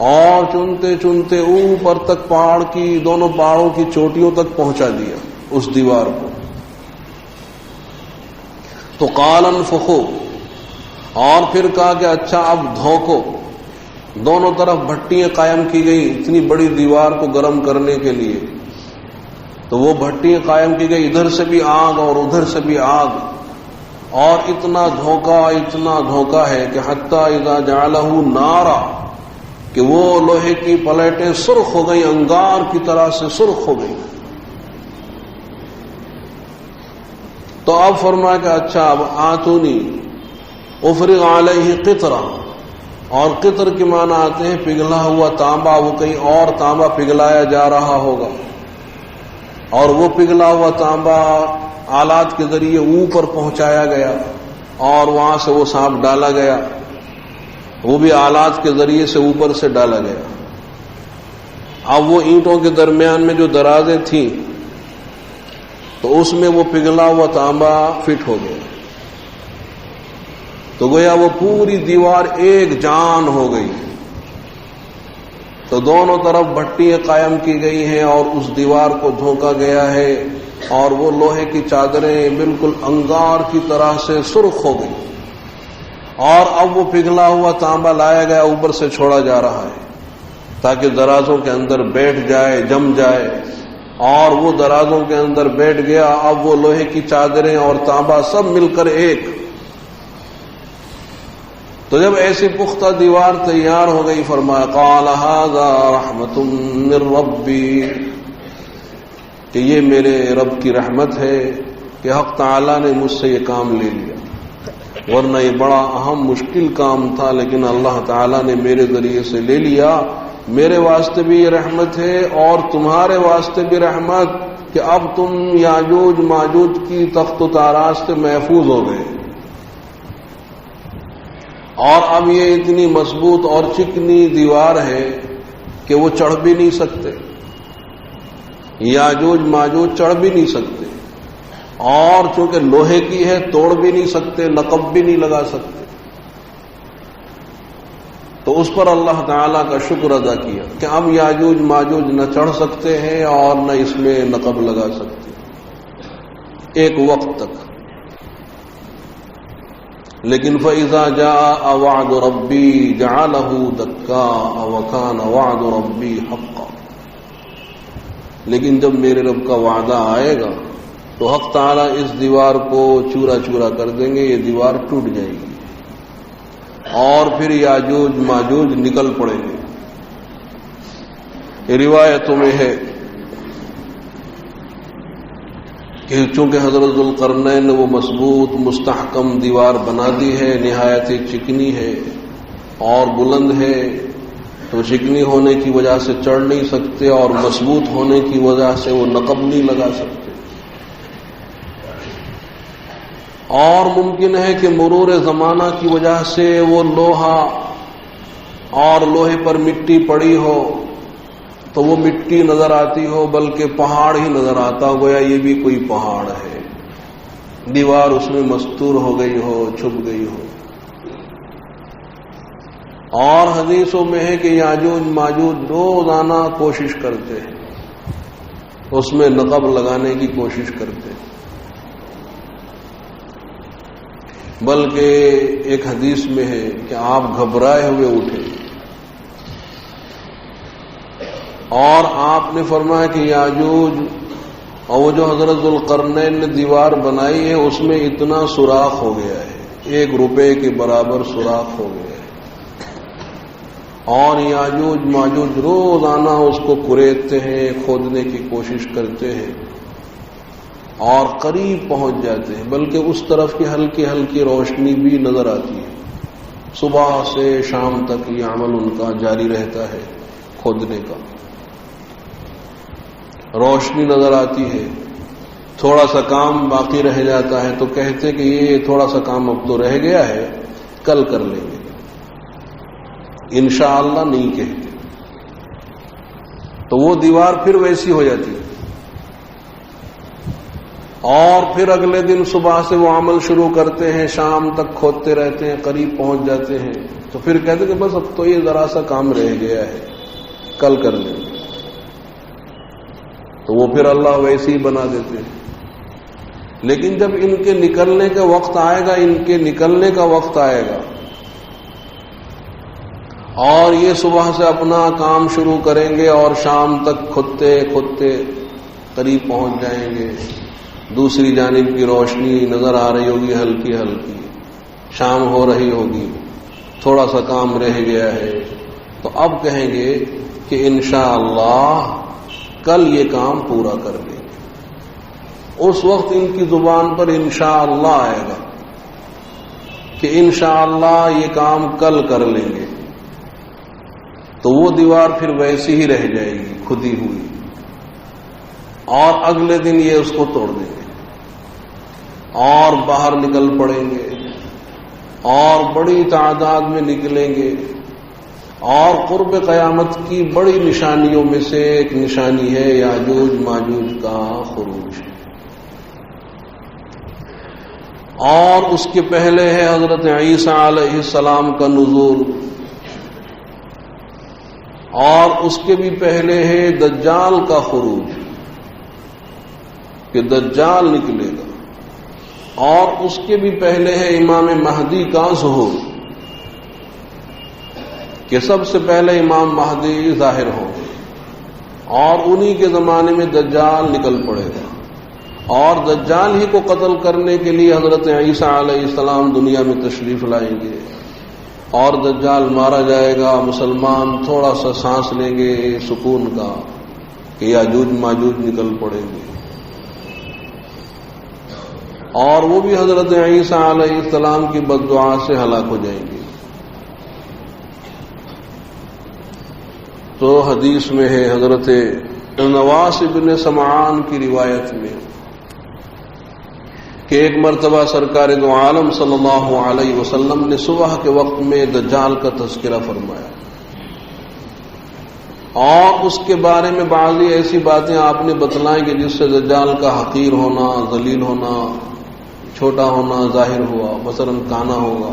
اور چنتے چنتے اوپر تک پہاڑ کی، دونوں پہاڑوں کی چوٹیوں تک پہنچا دیا اس دیوار کو۔ تو قال انفخوا، اور پھر کہا کہ اچھا اب دھوکو۔ دونوں طرف بھٹیاں قائم کی گئی اتنی بڑی دیوار کو گرم کرنے کے لیے، تو وہ بھٹیاں قائم کی گئی، ادھر سے بھی آگ اور ادھر سے بھی آگ، اور اتنا دھوکا ہے کہ حتی اذا جعلہ نارا، کہ وہ لوہے کی پلیٹیں سرخ ہو گئی، انگار کی طرح سے سرخ ہو گئی۔ تو اب فرمایا کہ اچھا اب آتونی افرغ علیہ قطرہ، اور قطر کے معنی آتے ہیں پگھلا ہوا تانبا، وہ کہیں اور تانبا پگھلایا جا رہا ہوگا، اور وہ پگھلا ہوا تانبا آلات کے ذریعے اوپر پہنچایا گیا، اور وہاں سے وہ سانپ ڈالا گیا، وہ بھی آلات کے ذریعے سے اوپر سے ڈالا گیا۔ اب وہ اینٹوں کے درمیان میں جو درازیں تھیں تو اس میں وہ پگھلا ہوا تانبا فٹ ہو گیا، تو گویا وہ پوری دیوار ایک جان ہو گئی۔ تو دونوں طرف بھٹیاں قائم کی گئی ہیں اور اس دیوار کو دھوکا گیا ہے، اور وہ لوہے کی چادریں بالکل انگار کی طرح سے سرخ ہو گئی، اور اب وہ پگھلا ہوا تانبا لایا گیا، اوپر سے چھوڑا جا رہا ہے تاکہ درازوں کے اندر بیٹھ جائے، جم جائے، اور وہ درازوں کے اندر بیٹھ گیا۔ اب وہ لوہے کی چادریں اور تانبا سب مل کر ایک۔ تو جب ایسی پختہ دیوار تیار ہو گئی، فرمایا قال ھذا رحمت من ربی، کہ یہ میرے رب کی رحمت ہے کہ حق تعالیٰ نے مجھ سے یہ کام لے لیا، ورنہ یہ بڑا اہم مشکل کام تھا، لیکن اللہ تعالیٰ نے میرے ذریعے سے لے لیا۔ میرے واسطے بھی یہ رحمت ہے اور تمہارے واسطے بھی رحمت کہ اب تم یاجوج ماجوج کی تخت و تاراج سے محفوظ ہو گئے، اور اب یہ اتنی مضبوط اور چکنی دیوار ہے کہ وہ چڑھ بھی نہیں سکتے، یاجوج ماجوج چڑھ بھی نہیں سکتے، اور چونکہ لوہے کی ہے توڑ بھی نہیں سکتے، نقب بھی نہیں لگا سکتے۔ تو اس پر اللہ تعالیٰ کا شکر ادا کیا کہ اب یاجوج ماجوج نہ چڑھ سکتے ہیں اور نہ اس میں نقب لگا سکتے ایک وقت تک۔ لیکن فَإِذَا جَاءَ وَعْدُ رَبِّي جَعَلَهُ دَكَّاءَ وَكَانَ وَعْدُ رَبِّي حَقًّا، لیکن جب میرے رب کا وعدہ آئے گا تو حق تعالیٰ اس دیوار کو چورا چورا کر دیں گے، یہ دیوار ٹوٹ جائے گی، اور پھر یاجوج ماجوج نکل پڑیں گے۔ یہ روایتوں میں ہے کہ چونکہ حضرت ذوالقرنین نے وہ مضبوط مستحکم دیوار بنا دی ہے، نہایت چکنی ہے اور بلند ہے، تو چکنی ہونے کی وجہ سے چڑھ نہیں سکتے، اور مضبوط ہونے کی وجہ سے وہ نقب نہیں لگا سکتے، اور ممکن ہے کہ مرور زمانہ کی وجہ سے وہ لوہا اور لوہے پر مٹی پڑی ہو تو وہ مٹی نظر آتی ہو، بلکہ پہاڑ ہی نظر آتا ہو، گویا یہ بھی کوئی پہاڑ ہے، دیوار اس میں مستور ہو گئی ہو، چھپ گئی ہو۔ اور حدیثوں میں ہے کہ یاجوج ماجوج روزانہ کوشش کرتے ہیں، اس میں نقب لگانے کی کوشش کرتے ہیں، بلکہ ایک حدیث میں ہے کہ آپ گھبرائے ہوئے اٹھے اور آپ نے فرمایا کہ یاجوج اور وہ جو حضرت ذوالقرنین نے دیوار بنائی ہے اس میں اتنا سوراخ ہو گیا ہے، 1 روپے کے برابر سوراخ ہو گیا ہے، اور یاجوج ماجوج روزانہ اس کو کریدتے ہیں، کھودنے کی کوشش کرتے ہیں اور قریب پہنچ جاتے ہیں، بلکہ اس طرف کی ہلکی ہلکی روشنی بھی نظر آتی ہے۔ صبح سے شام تک یہ عمل ان کا جاری رہتا ہے کھودنے کا۔ روشنی نظر آتی ہے، تھوڑا سا کام باقی رہ جاتا ہے تو کہتے کہ یہ تھوڑا سا کام اب تو رہ گیا ہے، کل کر لیں گے، انشاءاللہ نہیں کہتے، تو وہ دیوار پھر ویسی ہو جاتی ہے، اور پھر اگلے دن صبح سے وہ عمل شروع کرتے ہیں، شام تک کھودتے رہتے ہیں، قریب پہنچ جاتے ہیں، تو پھر کہتے کہ بس اب تو یہ ذرا سا کام رہ گیا ہے، کل کر لیں گے، تو وہ پھر اللہ ویسے ہی بنا دیتے ہیں۔ لیکن جب ان کے نکلنے کا وقت آئے گا، ان کے نکلنے کا وقت آئے گا، اور یہ صبح سے اپنا کام شروع کریں گے اور شام تک کھودتے کھودتے قریب پہنچ جائیں گے، دوسری جانب کی روشنی نظر آ رہی ہوگی ہلکی ہلکی، شام ہو رہی ہوگی، تھوڑا سا کام رہ گیا ہے، تو اب کہیں گے کہ انشاءاللہ کل یہ کام پورا کر لیں گے۔ اس وقت ان کی زبان پر انشاءاللہ آئے گا کہ انشاءاللہ یہ کام کل کر لیں گے، تو وہ دیوار پھر ویسی ہی رہ جائے گی کھدی ہوئی، اور اگلے دن یہ اس کو توڑ دیں گے اور باہر نکل پڑیں گے، اور بڑی تعداد میں نکلیں گے، اور قرب قیامت کی بڑی نشانیوں میں سے ایک نشانی ہے یاجوج ماجوج کا خروج، اور اس کے پہلے ہے حضرت عیسیٰ علیہ السلام کا نزول، اور اس کے بھی پہلے ہے دجال کا خروج کہ دجال نکلے گا، اور اس کے بھی پہلے ہے امام مہدی کا ظہور کہ سب سے پہلے امام مہدی ظاہر ہوں گے، اور انہی کے زمانے میں دجال نکل پڑے گا، اور دجال ہی کو قتل کرنے کے لیے حضرت عیسیٰ علیہ السلام دنیا میں تشریف لائیں گے، اور دجال مارا جائے گا، مسلمان تھوڑا سا سانس لیں گے سکون کا کہ یاجوج ماجوج نکل پڑیں گے، اور وہ بھی حضرت عیسیٰ علیہ السلام کی بد دعا سے ہلاک ہو جائیں گے۔ تو حدیث میں ہے حضرت نواس بن سمعان کی روایت میں کہ ایک مرتبہ سرکار دو عالم صلی اللہ علیہ وسلم نے صبح کے وقت میں دجال کا تذکرہ فرمایا، اور اس کے بارے میں بعضی ایسی باتیں آپ نے بتلائیں کہ جس سے دجال کا حقیر ہونا، ذلیل ہونا، چھوٹا ہونا ظاہر ہوا، مثلاً کانا ہوگا،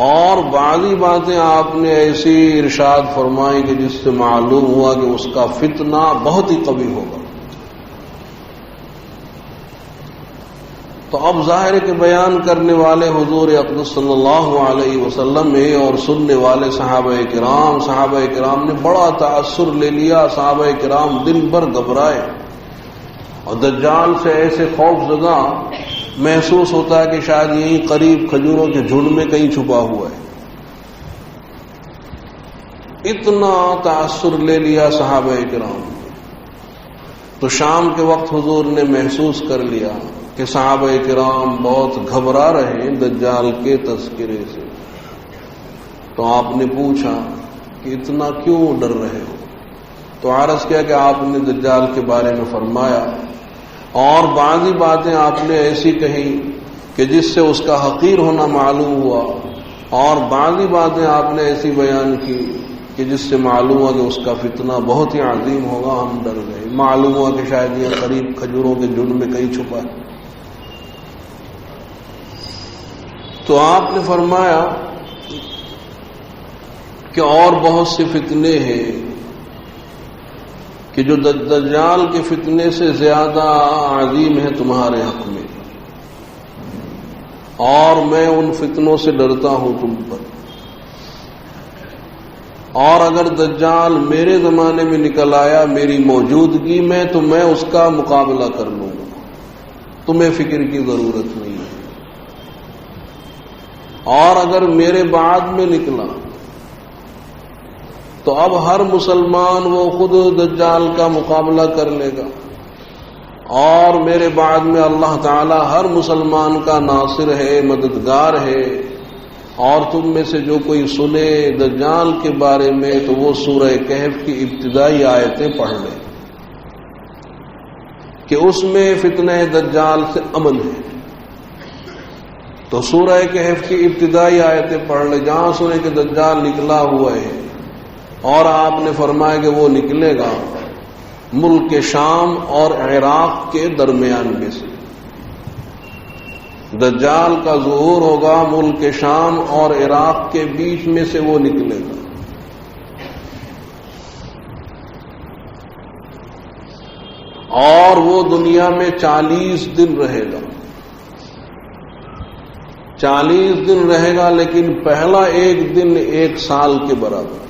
اور بعضی باتیں آپ نے ایسی ارشاد فرمائی کہ جس سے معلوم ہوا کہ اس کا فتنہ بہت ہی قوی ہوگا۔ تو اب ظاہر ہے کہ بیان کرنے والے حضور اقدس صلی اللہ علیہ وسلم ہے، اور سننے والے صحابہ کرام نے بڑا تاثر لے لیا، صحابہ کرام دن بھر گھبرائے، اور دجال سے ایسے خوف زدہ محسوس ہوتا ہے کہ شاید یہیں قریب کھجوروں کے جھنڈ میں کہیں چھپا ہوا ہے، اتنا تاثر لے لیا صحابہ کرام نے۔ تو شام کے وقت حضور نے محسوس کر لیا کہ صحابہ کرام بہت گھبرا رہے ہیں دجال کے تذکرے سے، تو آپ نے پوچھا کہ اتنا کیوں ڈر رہے ہو؟ تو عرض کیا کہ آپ نے دجال کے بارے میں فرمایا، اور بعضی باتیں آپ نے ایسی کہی کہ جس سے اس کا حقیر ہونا معلوم ہوا، اور بعضی باتیں آپ نے ایسی بیان کی کہ جس سے معلوم ہوا کہ اس کا فتنہ بہت ہی عظیم ہوگا۔ ہم ڈر گئے، معلوم ہوا کہ شاید یہ قریب کھجوروں کے جھنڈ میں کہیں چھپا ہے۔ تو آپ نے فرمایا کہ اور بہت سے فتنے ہیں کہ جو دجال کے فتنے سے زیادہ عظیم ہے تمہارے حق میں، اور میں ان فتنوں سے ڈرتا ہوں تم پر، اور اگر دجال میرے زمانے میں نکل آیا میری موجودگی میں تو میں اس کا مقابلہ کر لوں گا، تمہیں فکر کی ضرورت نہیں ہے، اور اگر میرے بعد میں نکلا تو اب ہر مسلمان وہ خود دجال کا مقابلہ کر لے گا، اور میرے بعد میں اللہ تعالی ہر مسلمان کا ناصر ہے، مددگار ہے، اور تم میں سے جو کوئی سنے دجال کے بارے میں تو وہ سورہ کہف کی ابتدائی آیتیں پڑھ لے، کہ اس میں فتنہ دجال سے امن ہے. تو سورہ کہف کی ابتدائی آیتیں پڑھ لیں جہاں سنیں کہ دجال نکلا ہوا ہے، اور آپ نے فرمایا کہ وہ نکلے گا ملک شام اور عراق کے درمیان میں سے. دجال کا ظہور ہوگا ملک شام اور عراق کے بیچ میں سے وہ نکلے گا. اور وہ دنیا میں 40 دن رہے گا. 40 دن رہے گا، لیکن پہلا ایک دن 1 سال کے برابر،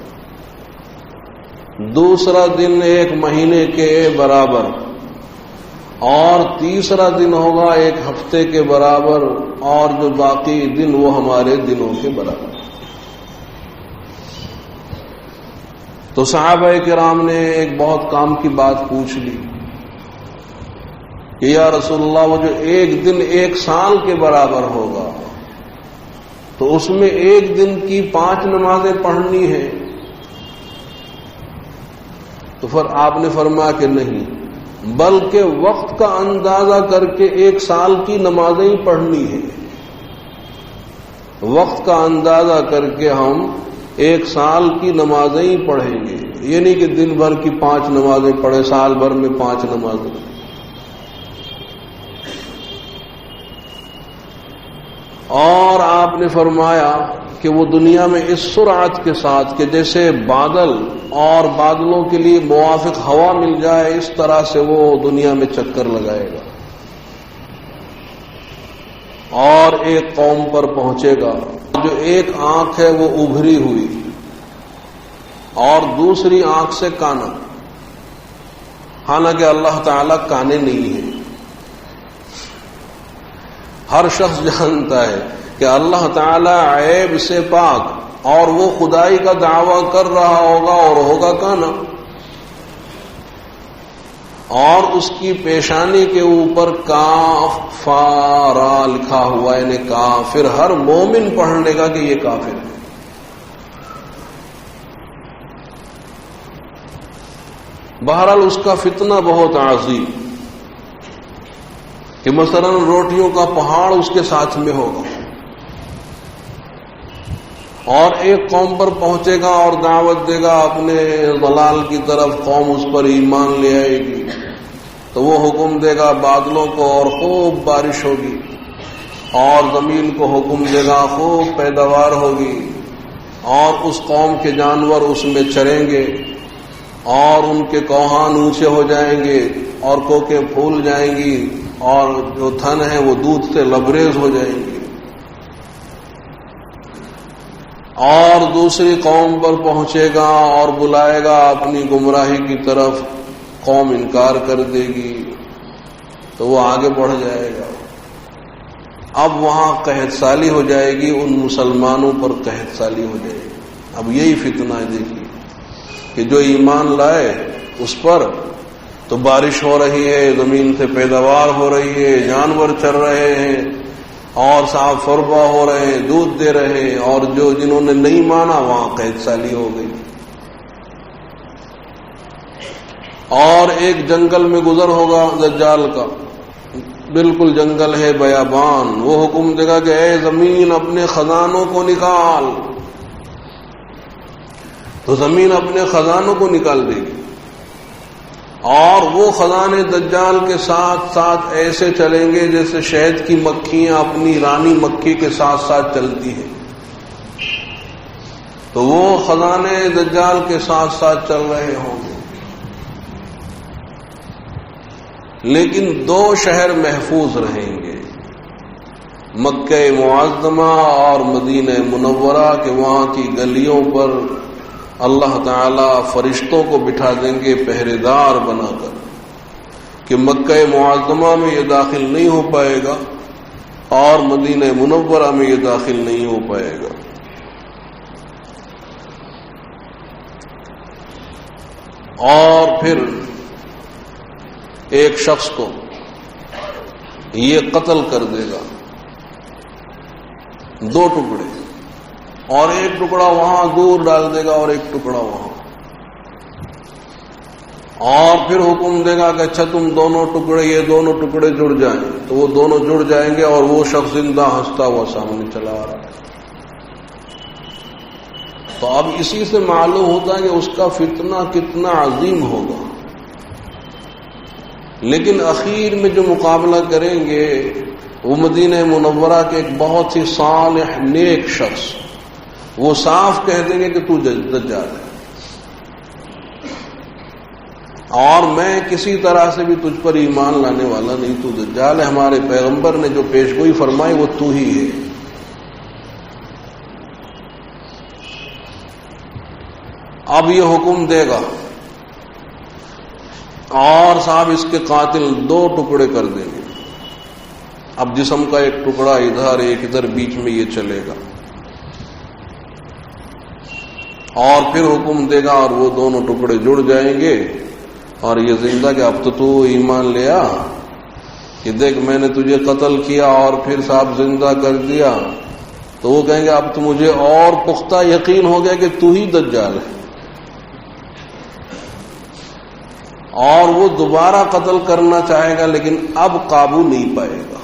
دوسرا دن 1 مہینے کے برابر، اور تیسرا دن ہوگا 1 ہفتے کے برابر، اور جو باقی دن وہ ہمارے دنوں کے برابر. تو صحابہ کرام نے ایک بہت کام کی بات پوچھ لی کہ یا رسول اللہ، وہ جو 1 دن 1 سال کے برابر ہوگا تو اس میں 1 دن کی 5 نمازیں پڑھنی ہیں. تو پھر آپ نے فرمایا کہ نہیں، بلکہ وقت کا اندازہ کر کے 1 سال کی نمازیں ہی پڑھنی ہے. وقت کا اندازہ کر کے ہم 1 سال کی نمازیں ہی پڑھیں گے، یہ نہیں کہ دن بھر کی 5 نمازیں پڑھیں، سال بھر میں 5 نمازیں. اور آپ نے فرمایا کہ وہ دنیا میں اس سرعت کے ساتھ کہ جیسے بادل اور بادلوں کے لیے موافق ہوا مل جائے، اس طرح سے وہ دنیا میں چکر لگائے گا. اور ایک قوم پر پہنچے گا جو ایک آنکھ ہے وہ ابھری ہوئی اور دوسری آنکھ سے کانا، حالانکہ اللہ تعالیٰ کانے نہیں ہیں. ہر شخص جانتا ہے کہ اللہ تعالیٰ عیب سے پاک، اور وہ خدائی کا دعویٰ کر رہا ہوگا اور ہوگا کانا. اور اس کی پیشانی کے اوپر کاف فا را لکھا ہوا، یعنی کافر. ہر مومن پڑھ لے گا کہ یہ کافر ہے. بہرحال اس کا فتنہ بہت عظیم کہ مثلا روٹیوں کا پہاڑ اس کے ساتھ میں ہوگا، اور ایک قوم پر پہنچے گا اور دعوت دے گا اپنے ضلال کی طرف، قوم اس پر ایمان لے آئے گی تو وہ حکم دے گا بادلوں کو اور خوب بارش ہوگی، اور زمین کو حکم دے گا خوب پیداوار ہوگی، اور اس قوم کے جانور اس میں چریں گے، اور ان کے کوہان اونچے ہو جائیں گے اور کوکیں پھول جائیں گی، اور جو تھن ہیں وہ دودھ سے لبریز ہو جائیں گے. اور دوسری قوم پر پہنچے گا اور بلائے گا اپنی گمراہی کی طرف، قوم انکار کر دے گی تو وہ آگے بڑھ جائے گا. اب وہاں قحط سالی ہو جائے گی، ان مسلمانوں پر قحط سالی ہو جائے گی. اب یہی فتنہ ہے، دیکھیے کہ جو ایمان لائے اس پر تو بارش ہو رہی ہے، زمین سے پیداوار ہو رہی ہے، جانور چر رہے ہیں، اور صاف فربا ہو رہے ہیں، دودھ دے رہے ہیں. اور جو جنہوں نے نہیں مانا وہاں قحط سالی ہو گئی. اور ایک جنگل میں گزر ہوگا دجال کا، بالکل جنگل ہے بیابان. وہ حکم دے گا کہ اے زمین اپنے خزانوں کو نکال، تو زمین اپنے خزانوں کو نکال دے گی. اور وہ خزانے دجال کے ساتھ ساتھ ایسے چلیں گے جیسے شہد کی مکھیاں اپنی رانی مکھی کے ساتھ ساتھ چلتی ہیں. تو وہ خزانے دجال کے ساتھ ساتھ چل رہے ہوں گے، لیکن 2 شہر محفوظ رہیں گے، مکہ معظمہ اور مدینہ منورہ، کہ وہاں کی گلیوں پر اللہ تعالیٰ فرشتوں کو بٹھا دیں گے پہرے دار بنا کر، کہ مکہ معظمہ میں یہ داخل نہیں ہو پائے گا اور مدینہ منورہ میں یہ داخل نہیں ہو پائے گا. اور پھر ایک شخص کو یہ قتل کر دے گا، 2 ٹکڑے، اور ایک ٹکڑا وہاں دور ڈال دے گا اور ایک ٹکڑا وہاں. اور پھر حکم دے گا کہ اچھا تم دونوں ٹکڑے، یہ دونوں ٹکڑے جڑ جائیں، تو وہ دونوں جڑ جائیں گے اور وہ شخص زندہ ہنستا ہوا سامنے چلا آ رہا ہے۔ تو اب اسی سے معلوم ہوتا ہے کہ اس کا فتنہ کتنا عظیم ہوگا۔ لیکن اخیر میں جو مقابلہ کریں گے وہ مدینہ منورہ کے ایک بہت ہی صالح نیک شخص، وہ صاف کہہ دیں گے کہ تو دجال ہے، اور میں کسی طرح سے بھی تجھ پر ایمان لانے والا نہیں، تو دجال ہے، ہمارے پیغمبر نے جو پیشگوئی فرمائی وہ تو ہی ہے۔ اب یہ حکم دے گا اور صاحب اس کے قاتل دو ٹکڑے کر دیں گے۔ اب جسم کا ایک ٹکڑا ادھر ایک ادھر، بیچ میں یہ چلے گا، اور پھر حکم دے گا اور وہ دونوں ٹکڑے جڑ جائیں گے، اور یہ زندہ کہ اب تو ایمان لیا کہ دیکھ میں نے تجھے قتل کیا اور پھر صاحب زندہ کر دیا، تو وہ کہیں گے اب تو مجھے اور پختہ یقین ہو گیا کہ تو ہی دجال ہے، اور وہ دوبارہ قتل کرنا چاہے گا لیکن اب قابو نہیں پائے گا۔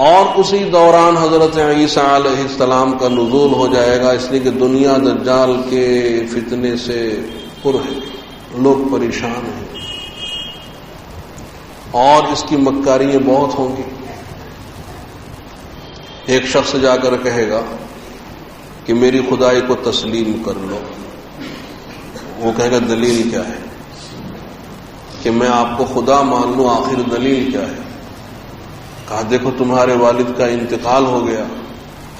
اور اسی دوران حضرت عیسیٰ علیہ السلام کا نزول ہو جائے گا، اس لیے کہ دنیا دجال کے فتنے سے پر ہے، لوگ پریشان ہیں، اور اس کی مکاریاں بہت ہوں گی۔ ایک شخص جا کر کہے گا کہ میری خدائی کو تسلیم کر لو، وہ کہے گا دلیل کیا ہے کہ میں آپ کو خدا مان لوں، آخر دلیل کیا ہے؟ کہا دیکھو تمہارے والد کا انتقال ہو گیا،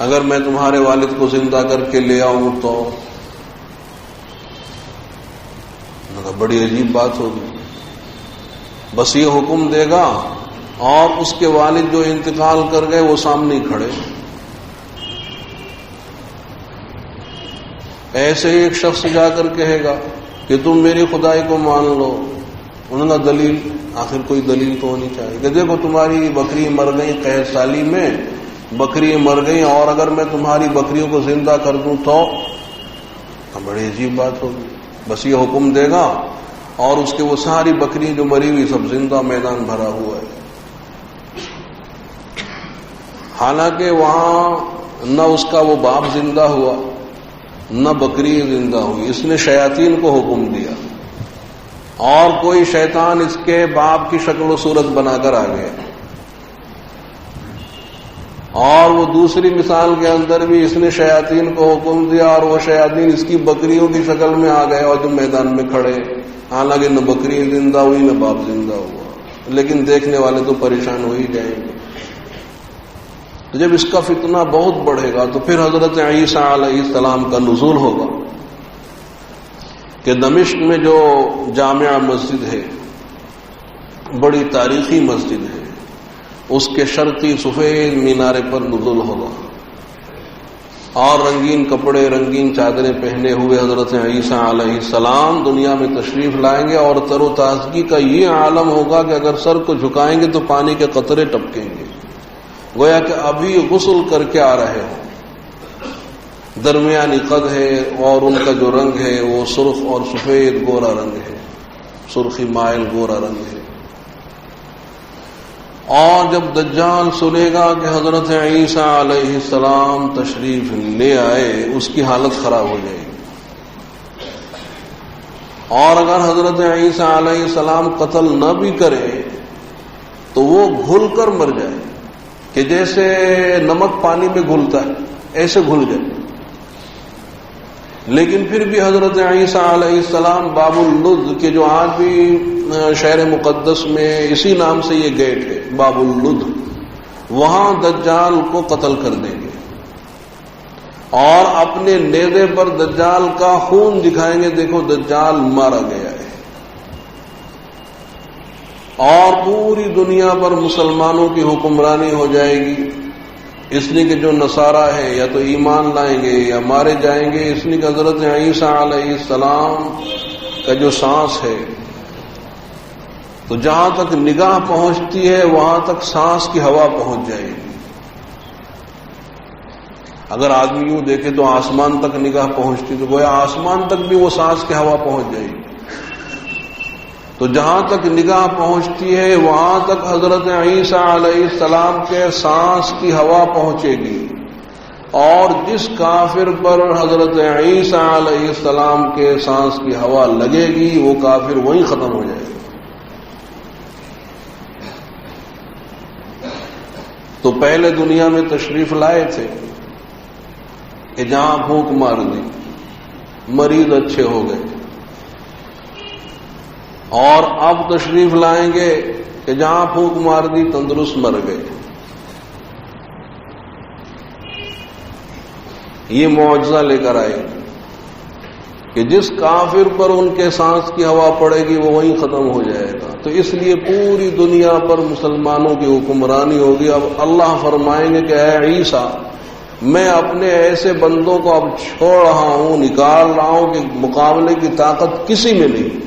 اگر میں تمہارے والد کو زندہ کر کے لے آؤں تو بڑی عجیب بات ہوگی۔ بس یہ حکم دے گا اور اس کے والد جو انتقال کر گئے وہ سامنے کھڑے۔ ایسے ہی ایک شخص جا کر کہے گا کہ تم میری خدائی کو مان لو، انہوں نے دلیل، آخر کوئی دلیل تو ہونی چاہیے کہ دیکھو تمہاری بکری مر گئی قحط سالی میں، بکری مر گئی، اور اگر میں تمہاری بکریوں کو زندہ کر دوں تو بڑی عجیب بات ہوگی۔ بس یہ حکم دے گا اور اس کے وہ ساری بکریاں جو مری ہوئی سب زندہ، میدان بھرا ہوا ہے۔ حالانکہ وہاں نہ اس کا وہ باپ زندہ ہوا نہ بکری زندہ ہوئی، اس نے شیاطین کو حکم دیا، اور کوئی شیطان اس کے باپ کی شکل و صورت بنا کر آ گیا، اور وہ دوسری مثال کے اندر بھی اس نے شیاطین کو حکم دیا اور وہ شیاطین اس کی بکریوں کی شکل میں آ گئے اور جو میدان میں کھڑے، حالانکہ نہ بکری زندہ ہوئی نہ باپ زندہ ہوا، لیکن دیکھنے والے تو پریشان ہو ہی جائیں گے۔ جب اس کا فتنہ بہت بڑھے گا تو پھر حضرت عیسیٰ علیہ السلام کا نزول ہوگا کہ دمشق میں جو جامع مسجد ہے، بڑی تاریخی مسجد ہے، اس کے شرقی سفید مینارے پر نزول ہوگا، اور رنگین کپڑے رنگین چادریں پہنے ہوئے حضرت عیسیٰ علیہ السلام دنیا میں تشریف لائیں گے، اور تر و تازگی کا یہ عالم ہوگا کہ اگر سر کو جھکائیں گے تو پانی کے قطرے ٹپکیں گے، گویا کہ ابھی غسل کر کے آ رہے ہوں۔ درمیانی قد ہے اور ان کا جو رنگ ہے وہ سرخ اور سفید گورا رنگ ہے، سرخی مائل گورا رنگ ہے۔ اور جب دجال سنے گا کہ حضرت عیسیٰ علیہ السلام تشریف لے آئے، اس کی حالت خراب ہو جائے گی، اور اگر حضرت عیسیٰ علیہ السلام قتل نہ بھی کرے تو وہ گھل کر مر جائے، کہ جیسے نمک پانی میں گھلتا ہے ایسے گھل جائے۔ لیکن پھر بھی حضرت عیسیٰ علیہ السلام باب اللد کے جو آج بھی شہر مقدس میں اسی نام سے یہ گیٹ ہے باب اللد، وہاں دجال کو قتل کر دیں گے، اور اپنے نیزے پر دجال کا خون دکھائیں گے، دیکھو دجال مارا گیا ہے، اور پوری دنیا پر مسلمانوں کی حکمرانی ہو جائے گی، اس لیے کہ جو نصارہ ہے یا تو ایمان لائیں گے یا مارے جائیں گے، اس لیے کہ حضرت عیسیٰ علیہ السلام کا جو سانس ہے تو جہاں تک نگاہ پہنچتی ہے وہاں تک سانس کی ہوا پہنچ جائے گی۔ اگر آدمی یوں دیکھے تو آسمان تک نگاہ پہنچتی، تو گویا آسمان تک بھی وہ سانس کی ہوا پہنچ جائے گی۔ تو جہاں تک نگاہ پہنچتی ہے وہاں تک حضرت عیسیٰ علیہ السلام کے سانس کی ہوا پہنچے گی، اور جس کافر پر حضرت عیسیٰ علیہ السلام کے سانس کی ہوا لگے گی وہ کافر وہیں ختم ہو جائے گا۔ تو پہلے دنیا میں تشریف لائے تھے کہ جہاں پھونک مار دی مریض اچھے ہو گئے، اور اب تشریف لائیں گے کہ جہاں پھونک مار دی تندرست مر گئے۔ یہ معجزہ لے کر آئے کہ جس کافر پر ان کے سانس کی ہوا پڑے گی وہ وہیں ختم ہو جائے گا۔ تو اس لیے پوری دنیا پر مسلمانوں کی حکمرانی ہوگی۔ اب اللہ فرمائیں گے کہ اے عیسیٰ، میں اپنے ایسے بندوں کو اب چھوڑ رہا ہوں، نکال رہا ہوں کہ مقابلے کی طاقت کسی میں نہیں۔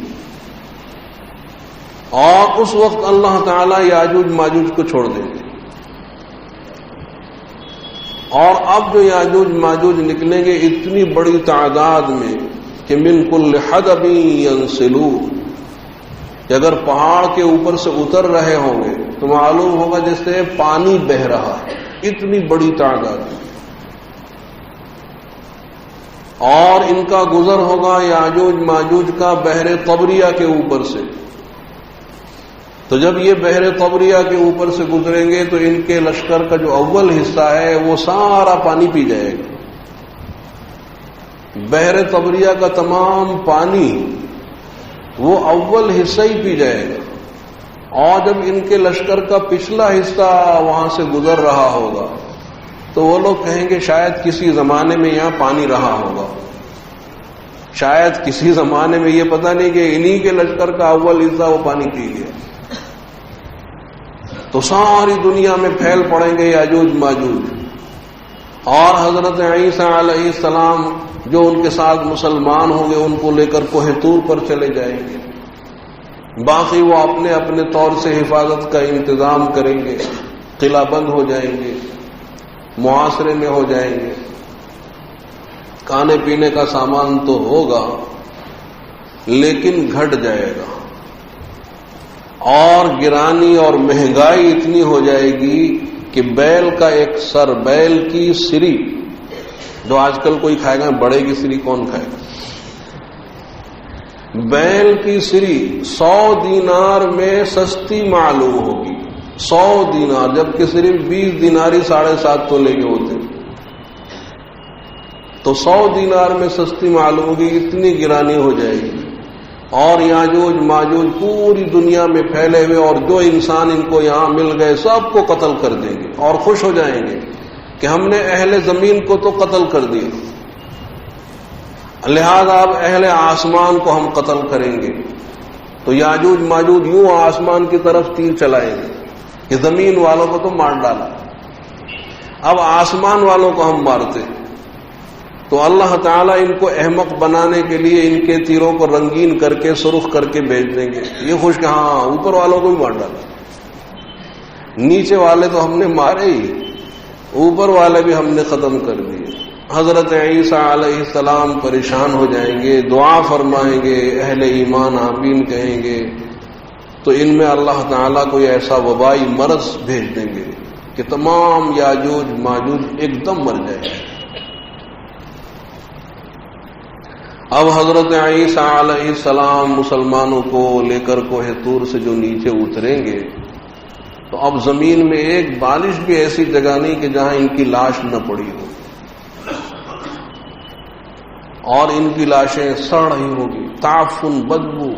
اور اس وقت اللہ تعالیٰ یاجوج ماجوج کو چھوڑ دیں گے، اور اب جو یاجوج ماجوج نکلیں گے اتنی بڑی تعداد میں کہ من کل حدب ینسلون، کہ اگر پہاڑ کے اوپر سے اتر رہے ہوں گے تو معلوم ہوگا جیسے پانی بہہ رہا ہے، اتنی بڑی تعداد۔ اور ان کا گزر ہوگا یاجوج ماجوج کا بحر طبریہ کے اوپر سے۔ تو جب یہ بحر طبریہ کے اوپر سے گزریں گے تو ان کے لشکر کا جو اول حصہ ہے وہ سارا پانی پی جائے گا۔ بحر طبریہ کا تمام پانی وہ اول حصہ ہی پی جائے گا، اور جب ان کے لشکر کا پچھلا حصہ وہاں سے گزر رہا ہوگا تو وہ لوگ کہیں گے شاید کسی زمانے میں یہاں پانی رہا ہوگا، شاید کسی زمانے میں، یہ پتہ نہیں کہ انہی کے لشکر کا اول حصہ وہ پانی پی گیا۔ تو ساری دنیا میں پھیل پڑیں گے یاجوج ماجوج، اور حضرت عیسیٰ علیہ السلام جو ان کے ساتھ مسلمان ہوں گے ان کو لے کر کوہ طور پر چلے جائیں گے۔ باقی وہ اپنے اپنے طور سے حفاظت کا انتظام کریں گے، قلعہ بند ہو جائیں گے، معاشرے میں ہو جائیں گے، کھانے پینے کا سامان تو ہوگا لیکن گھٹ جائے گا، اور گرانی اور مہنگائی اتنی ہو جائے گی کہ بیل کا ایک سر، بیل کی سری جو آج کل کوئی کھائے گا، بڑے کی سری کون کھائے گا؟ بیل کی سری 100 دینار میں سستی معلوم ہوگی، 100 دینار، جبکہ صرف 20 دیناری 7.5 تولے کے ہوتے، تو 100 دینار میں سستی معلوم ہوگی، اتنی گرانی ہو جائے گی۔ اور یاجوج ماجوج پوری دنیا میں پھیلے ہوئے، اور جو انسان ان کو یہاں مل گئے سب کو قتل کر دیں گے، اور خوش ہو جائیں گے کہ ہم نے اہل زمین کو تو قتل کر دیا، لہذا اب اہل آسمان کو ہم قتل کریں گے۔ تو یاجوج ماجوج یوں آسمان کی طرف تیر چلائیں گے کہ زمین والوں کو تو مار ڈالا، اب آسمان والوں کو ہم مارتے۔ تو اللہ تعالیٰ ان کو احمق بنانے کے لیے ان کے تیروں کو رنگین کر کے سرخ کر کے بھیج دیں گے، یہ خوش کہ ہاں اوپر والوں کو بھی مار ڈالا، نیچے والے تو ہم نے مارے ہی، اوپر والے بھی ہم نے ختم کر دیے۔ حضرت عیسیٰ علیہ السلام پریشان ہو جائیں گے، دعا فرمائیں گے، اہل ایمان آمین کہیں گے، تو ان میں اللہ تعالیٰ کوئی ایسا وبائی مرض بھیج دیں گے کہ تمام یاجوج ماجوج ایک دم مر جائیں گے۔ اب حضرت عیسیٰ علیہ السلام مسلمانوں کو لے کر کوہ طور سے جو نیچے اتریں گے تو اب زمین میں ایک بالش بھی ایسی جگہ نہیں کہ جہاں ان کی لاش نہ پڑی ہو، اور ان کی لاشیں سڑ رہی ہوگی، تعفن، بدبو،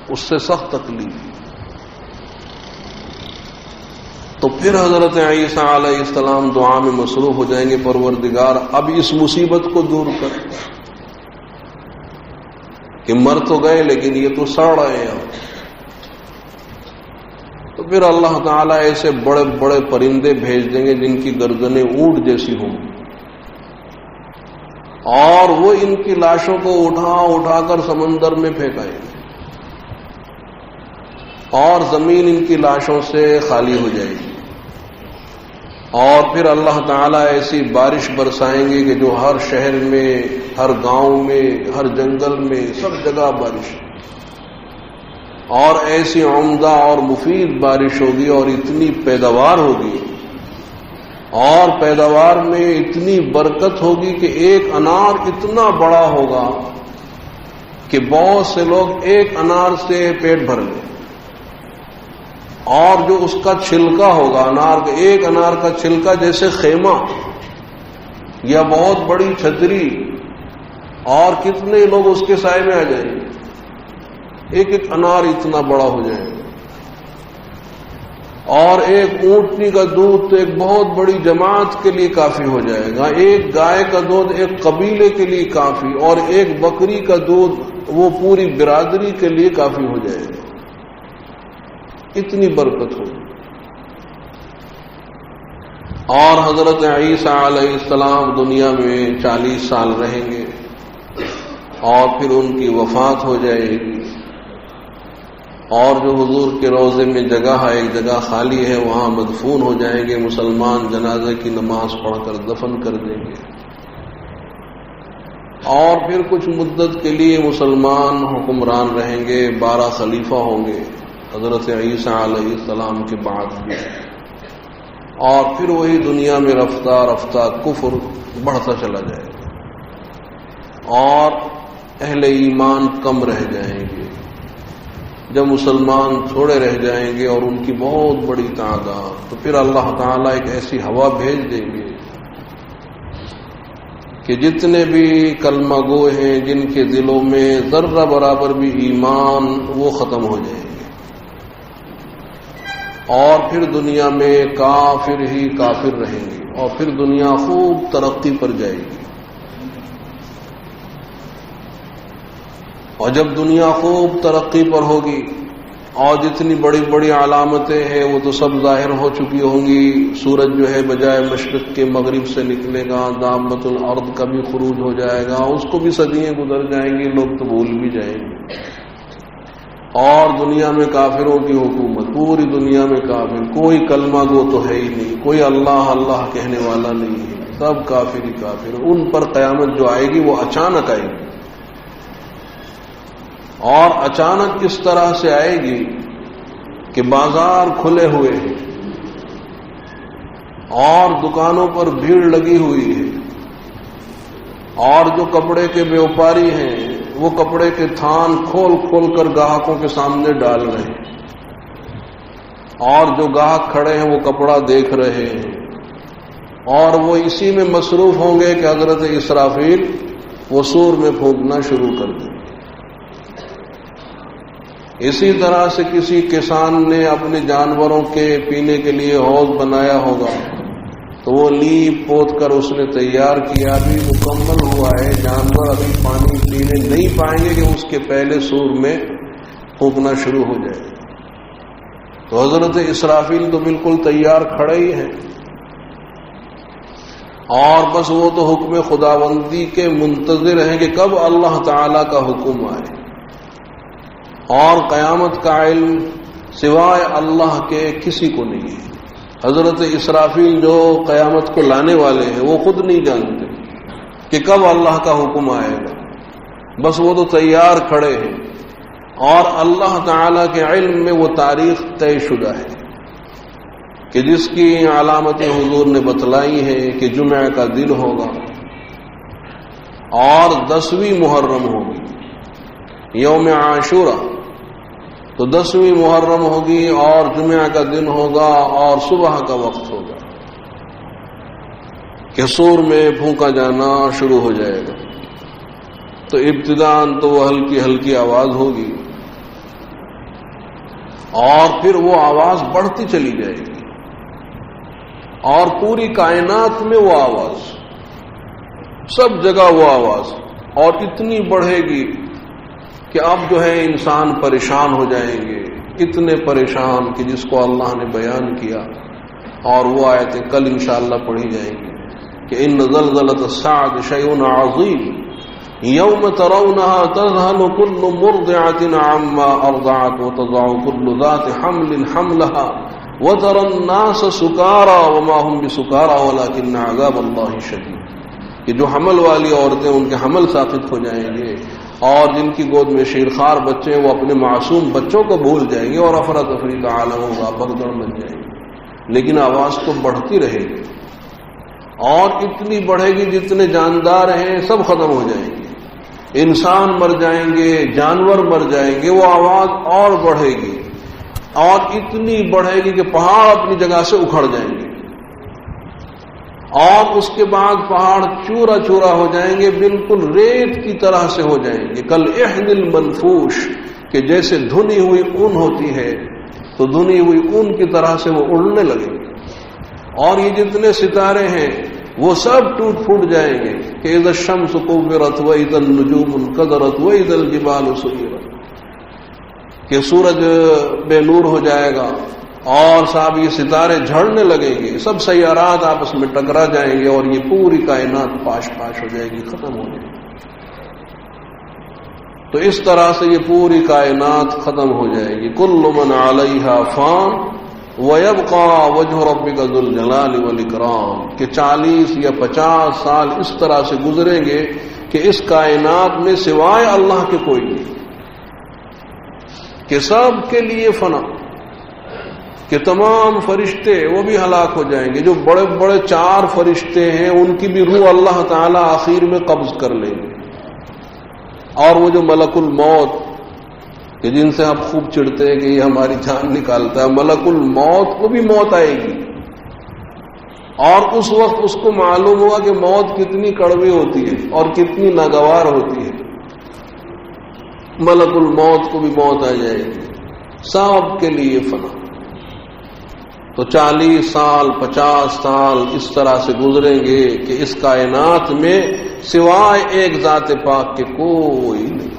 اس سے سخت تکلیف۔ تو پھر حضرت عیسیٰ علیہ السلام دعا میں مصروف ہو جائیں گے، پروردگار اب اس مصیبت کو دور کر، کہ مر تو گئے لیکن یہ تو سڑ رہے ہیں۔ تو پھر اللہ تعالیٰ ایسے بڑے بڑے پرندے بھیج دیں گے جن کی گردنیں اونٹ جیسی ہوں گی، اور وہ ان کی لاشوں کو اٹھا اٹھا کر سمندر میں پھینکائیں گے، اور زمین ان کی لاشوں سے خالی ہو جائے گی۔ اور پھر اللہ تعالیٰ ایسی بارش برسائیں گے کہ جو ہر شہر میں، ہر گاؤں میں، ہر جنگل میں، سب جگہ بارش، اور ایسی عمدہ اور مفید بارش ہوگی، اور اتنی پیداوار ہوگی، اور پیداوار میں اتنی برکت ہوگی کہ ایک انار اتنا بڑا ہوگا کہ بہت سے لوگ ایک انار سے پیٹ بھر لیں، اور جو اس کا چھلکا ہوگا انار کا، ایک انار کا چھلکا جیسے خیمہ یا بہت بڑی چھتری، اور کتنے لوگ اس کے سائے میں آ جائیں گے، ایک ایک انار اتنا بڑا ہو جائے گا، اور ایک اونٹنی کا دودھ تو ایک بہت بڑی جماعت کے لیے کافی ہو جائے گا، ایک گائے کا دودھ ایک قبیلے کے لیے کافی، اور ایک بکری کا دودھ وہ پوری برادری کے لیے کافی ہو جائے گا، اتنی برکت ہوگی۔ اور حضرت عیسیٰ علیہ السلام دنیا میں 40 سال رہیں گے، اور پھر ان کی وفات ہو جائے گی، اور جو حضور کے روضے میں جگہ ہے، ایک جگہ خالی ہے، وہاں مدفون ہو جائیں گے، مسلمان جنازے کی نماز پڑھ کر دفن کر دیں گے، اور پھر کچھ مدت کے لیے مسلمان حکمران رہیں گے، 12 خلیفہ ہوں گے حضرت عیسیٰ علیہ السلام کے بعد بھی، اور پھر وہی دنیا میں رفتہ رفتہ کفر بڑھتا چلا جائے گا، اور اہل ایمان کم رہ جائیں گے، جب مسلمان تھوڑے رہ جائیں گے اور ان کی بہت بڑی تعداد، تو پھر اللہ تعالیٰ ایک ایسی ہوا بھیج دیں گے کہ جتنے بھی کلمہ گو ہیں، جن کے دلوں میں ذرہ برابر بھی ایمان، وہ ختم ہو جائیں گے، اور پھر دنیا میں کافر ہی کافر رہیں گے، اور پھر دنیا خوب ترقی پر جائے گی، اور جب دنیا خوب ترقی پر ہوگی اور جتنی بڑی بڑی علامتیں ہیں وہ تو سب ظاہر ہو چکی ہوں گی، سورج جو ہے بجائے مشرق کے مغرب سے نکلے گا، دابۃ الارض کا بھی خروج ہو جائے گا، اس کو بھی صدیاں گزر جائیں گی، لوگ تو بھول بھی جائیں گے، اور دنیا میں کافروں کی حکومت، پوری دنیا میں کافر، کوئی کلمہ گو تو ہے ہی نہیں، کوئی اللہ اللہ کہنے والا نہیں ہے، سب کافر ہی کافر، ان پر قیامت جو آئے گی وہ اچانک آئے گی، اور اچانک اس طرح سے آئے گی کہ بازار کھلے ہوئے ہیں اور دکانوں پر بھیڑ لگی ہوئی ہے، اور جو کپڑے کے بیوپاری ہیں وہ کپڑے کے تھان کھول کھول کر گاہکوں کے سامنے ڈال رہے ہیں، اور جو گاہک کھڑے ہیں وہ کپڑا دیکھ رہے ہیں، اور وہ اسی میں مصروف ہوں گے کہ حضرت اسرافیل وہ سور میں پھونکنا شروع کر دیں۔ اسی طرح سے کسی کسان نے اپنے جانوروں کے پینے کے لیے حوض بنایا ہوگا، تو وہ لیپ پوت کر اس نے تیار کیا، ابھی مکمل ہوا ہے، جانور ابھی پانی پینے نہیں پائیں گے کہ اس کے پہلے سور میں پھونکنا شروع ہو جائے، تو حضرت اسرافیل تو بالکل تیار کھڑے ہی ہیں، اور بس وہ تو حکم خداوندی کے منتظر ہیں کہ کب اللہ تعالی کا حکم آئے، اور قیامت کا علم سوائے اللہ کے کسی کو نہیں ہے۔ حضرت اسرافیل جو قیامت کو لانے والے ہیں وہ خود نہیں جانتے کہ کب اللہ کا حکم آئے گا، بس وہ تو تیار کھڑے ہیں، اور اللہ تعالی کے علم میں وہ تاریخ طے شدہ ہے کہ جس کی علامت حضور نے بتلائی ہے کہ جمعہ کا دن ہوگا اور 10ویں محرم ہوگی، یوم عاشورہ، تو 10ویں محرم ہوگی اور جمعہ کا دن ہوگا اور صبح کا وقت ہوگا کہ سور میں پھونکا جانا شروع ہو جائے گا، تو ابتداءً تو وہ ہلکی ہلکی آواز ہوگی، اور پھر وہ آواز بڑھتی چلی جائے گی، اور پوری کائنات میں وہ آواز، سب جگہ وہ آواز، اور اتنی بڑھے گی کہ اب جو ہے انسان پریشان ہو جائیں گے، اتنے پریشان کہ جس کو اللہ نے بیان کیا، اور وہ آیتیں کل انشاءاللہ پڑھی جائیں گی کہ ان زلزلۃ الساعۃ شیء عظیم یوم ترونها تذهل كل مرضعة عما ارضعت وتضع كل ذات حمل حملها وَتَرَى النَّاسَ سُكَارَىٰ وَمَا هُمْ بِسُكَارَىٰ وَلَٰكِنَّ عَذَابَ اللَّهِ شَدِيدٌ، کہ جو حمل والی عورتیں ان کے حمل ساقط ہو جائیں گے، اور جن کی گود میں شیرخوار بچے ہیں وہ اپنے معصوم بچوں کو بھول جائیں گے اور افراتفری کا عالم ہوگا، بھگدڑ بن جائیں گے، لیکن آواز تو بڑھتی رہے گی، اور اتنی بڑھے گی جتنے جاندار ہیں سب ختم ہو جائیں گے، انسان مر جائیں گے، جانور مر جائیں گے، وہ آواز اور بڑھے گی اور اتنی بڑھے گی کہ پہاڑ اپنی جگہ سے اکھڑ جائیں گے، اور اس کے بعد پہاڑ چورا چورا ہو جائیں گے، بالکل ریت کی طرح سے ہو جائیں گے، کل احن المنفوش، کہ جیسے دھنی ہوئی اون ہوتی ہے تو دھنی ہوئی اون کی طرح سے وہ اڑنے لگیں گے، اور یہ جتنے ستارے ہیں وہ سب ٹوٹ پھوٹ جائیں گے کہ اذا الشمس كورت واذا النجوم انكدرت واذا الجبال سيرت، کہ سورج بے نور ہو جائے گا اور صاحب یہ ستارے جھڑنے لگیں گے، سب سیارات آپس میں ٹکرا جائیں گے اور یہ پوری کائنات پاش پاش ہو جائے گی، ختم ہو جائے گی۔ تو اس طرح سے یہ پوری کائنات ختم ہو جائے گی۔ کل من علیہا فان وَيَبْقَى وَجْهُ رَبِّكَ ذُو الْجَلَالِ وَالْإِكْرَامِ، کہ 40 یا 50 سال اس طرح سے گزریں گے کہ اس کائنات میں سوائے اللہ کے کوئی نہیں، کہ سب کے لیے فنا، کہ تمام فرشتے وہ بھی ہلاک ہو جائیں گے، جو بڑے بڑے 4 فرشتے ہیں ان کی بھی روح اللہ تعالیٰ آخر میں قبض کر لیں گے، اور وہ جو ملک الموت کہ جن سے آپ خوب چڑھتے ہیں کہ یہ ہماری جان نکالتا ہے، ملک الموت کو بھی موت آئے گی، اور اس وقت اس کو معلوم ہوا کہ موت کتنی کڑوی ہوتی ہے اور کتنی ناگوار ہوتی ہے، ملک الموت کو بھی موت آ جائے گی، سب کے لیے فنا۔ تو 40 سال 50 سال اس طرح سے گزریں گے کہ اس کائنات میں سوائے ایک ذات پاک کے کوئی نہیں،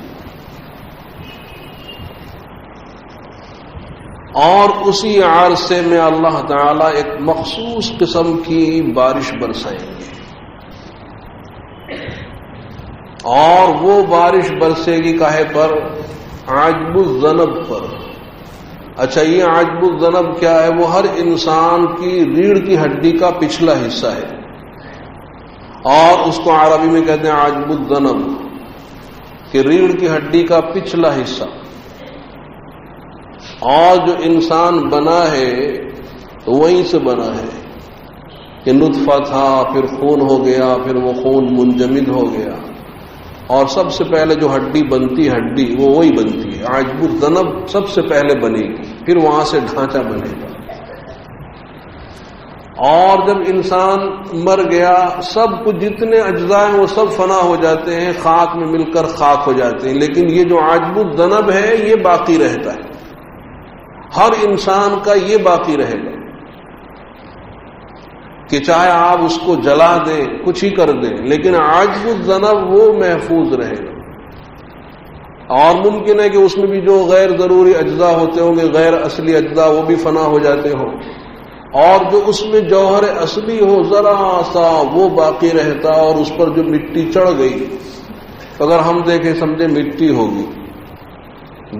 اور اسی عرصے میں اللہ تعالیٰ ایک مخصوص قسم کی بارش برسائیں گے، اور وہ بارش برسے گی کاہے پر؟ عجب الذنب پر۔ اچھا، یہ عجب الذنب کیا ہے؟ وہ ہر انسان کی ریڑھ کی ہڈی کا پچھلا حصہ ہے، اور اس کو عربی میں کہتے ہیں عجب الذنب، کہ ریڑھ کی ہڈی کا پچھلا حصہ۔ اور جو انسان بنا ہے تو وہیں سے بنا ہے کہ نطفہ تھا، پھر خون ہو گیا، پھر وہ خون منجمد ہو گیا، اور سب سے پہلے جو ہڈی بنتی ہڈی وہ وہی بنتی ہے، عجب الذنب سب سے پہلے بنے گی، پھر وہاں سے ڈھانچہ بنے گا۔ اور جب انسان مر گیا سب کچھ جتنے اجزاء ہیں وہ سب فنا ہو جاتے ہیں، خاک میں مل کر خاک ہو جاتے ہیں، لیکن یہ جو عجب الذنب ہے یہ باقی رہتا ہے، ہر انسان کا یہ باقی رہے گا کہ چاہے آپ اس کو جلا دیں، کچھ ہی کر دیں، لیکن عجب الذنب وہ محفوظ رہے گا۔ اور ممکن ہے کہ اس میں بھی جو غیر ضروری اجزاء ہوتے ہوں گے، غیر اصلی اجزاء، وہ بھی فنا ہو جاتے ہوں، اور جو اس میں جوہر اصلی ہو ذرا سا وہ باقی رہتا، اور اس پر جو مٹی چڑھ گئی، اگر ہم دیکھیں سمجھے مٹی ہوگی،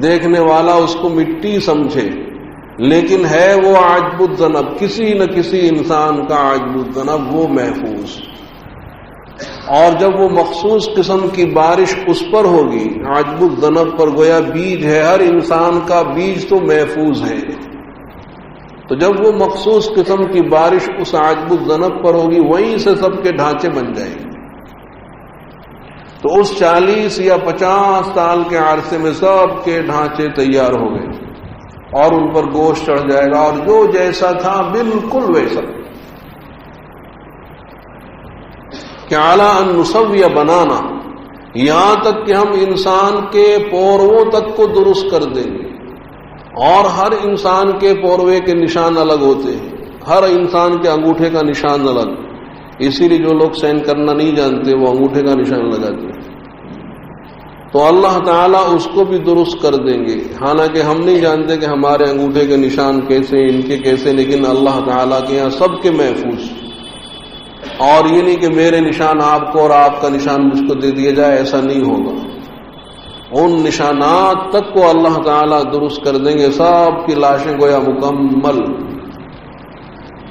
دیکھنے والا اس کو مٹی سمجھے، لیکن ہے وہ عجب الذنب، کسی نہ کسی انسان کا عجب الذنب وہ محفوظ۔ اور جب وہ مخصوص قسم کی بارش اس پر ہوگی عجب الذنب پر، گویا بیج ہے، ہر انسان کا بیج تو محفوظ ہے، تو جب وہ مخصوص قسم کی بارش اس عجب الذنب پر ہوگی وہیں سے سب کے ڈھانچے بن جائیں گے۔ تو اس 40 یا 50 سال کے عرصے میں سب کے ڈھانچے تیار ہو گئے اور ان پر گوشت چڑھ جائے گا، اور جو جیسا تھا بالکل ویسا، کہ اعلیٰ ان نسوی بنانا، یہاں تک کہ ہم انسان کے پورووں تک کو درست کر دیں گے، اور ہر انسان کے پوروے کے نشان الگ ہوتے ہیں، ہر انسان کے انگوٹھے کا نشان الگ، اسی لیے جو لوگ سین کرنا نہیں جانتے وہ انگوٹھے کا نشان لگاتے ہیں، تو اللہ تعالیٰ اس کو بھی درست کر دیں گے، حالانکہ ہم نہیں جانتے کہ ہمارے انگوٹھے کے نشان کیسے، ان کے کیسے، لیکن اللہ تعالیٰ کے یہاں سب کے محفوظ، اور یہ نہیں کہ میرے نشان آپ کو اور آپ کا نشان مجھ کو دے دیا جائے، ایسا نہیں ہوگا، ان نشانات تک کو اللہ تعالیٰ درست کر دیں گے، سب کی لاشیں گویا مکمل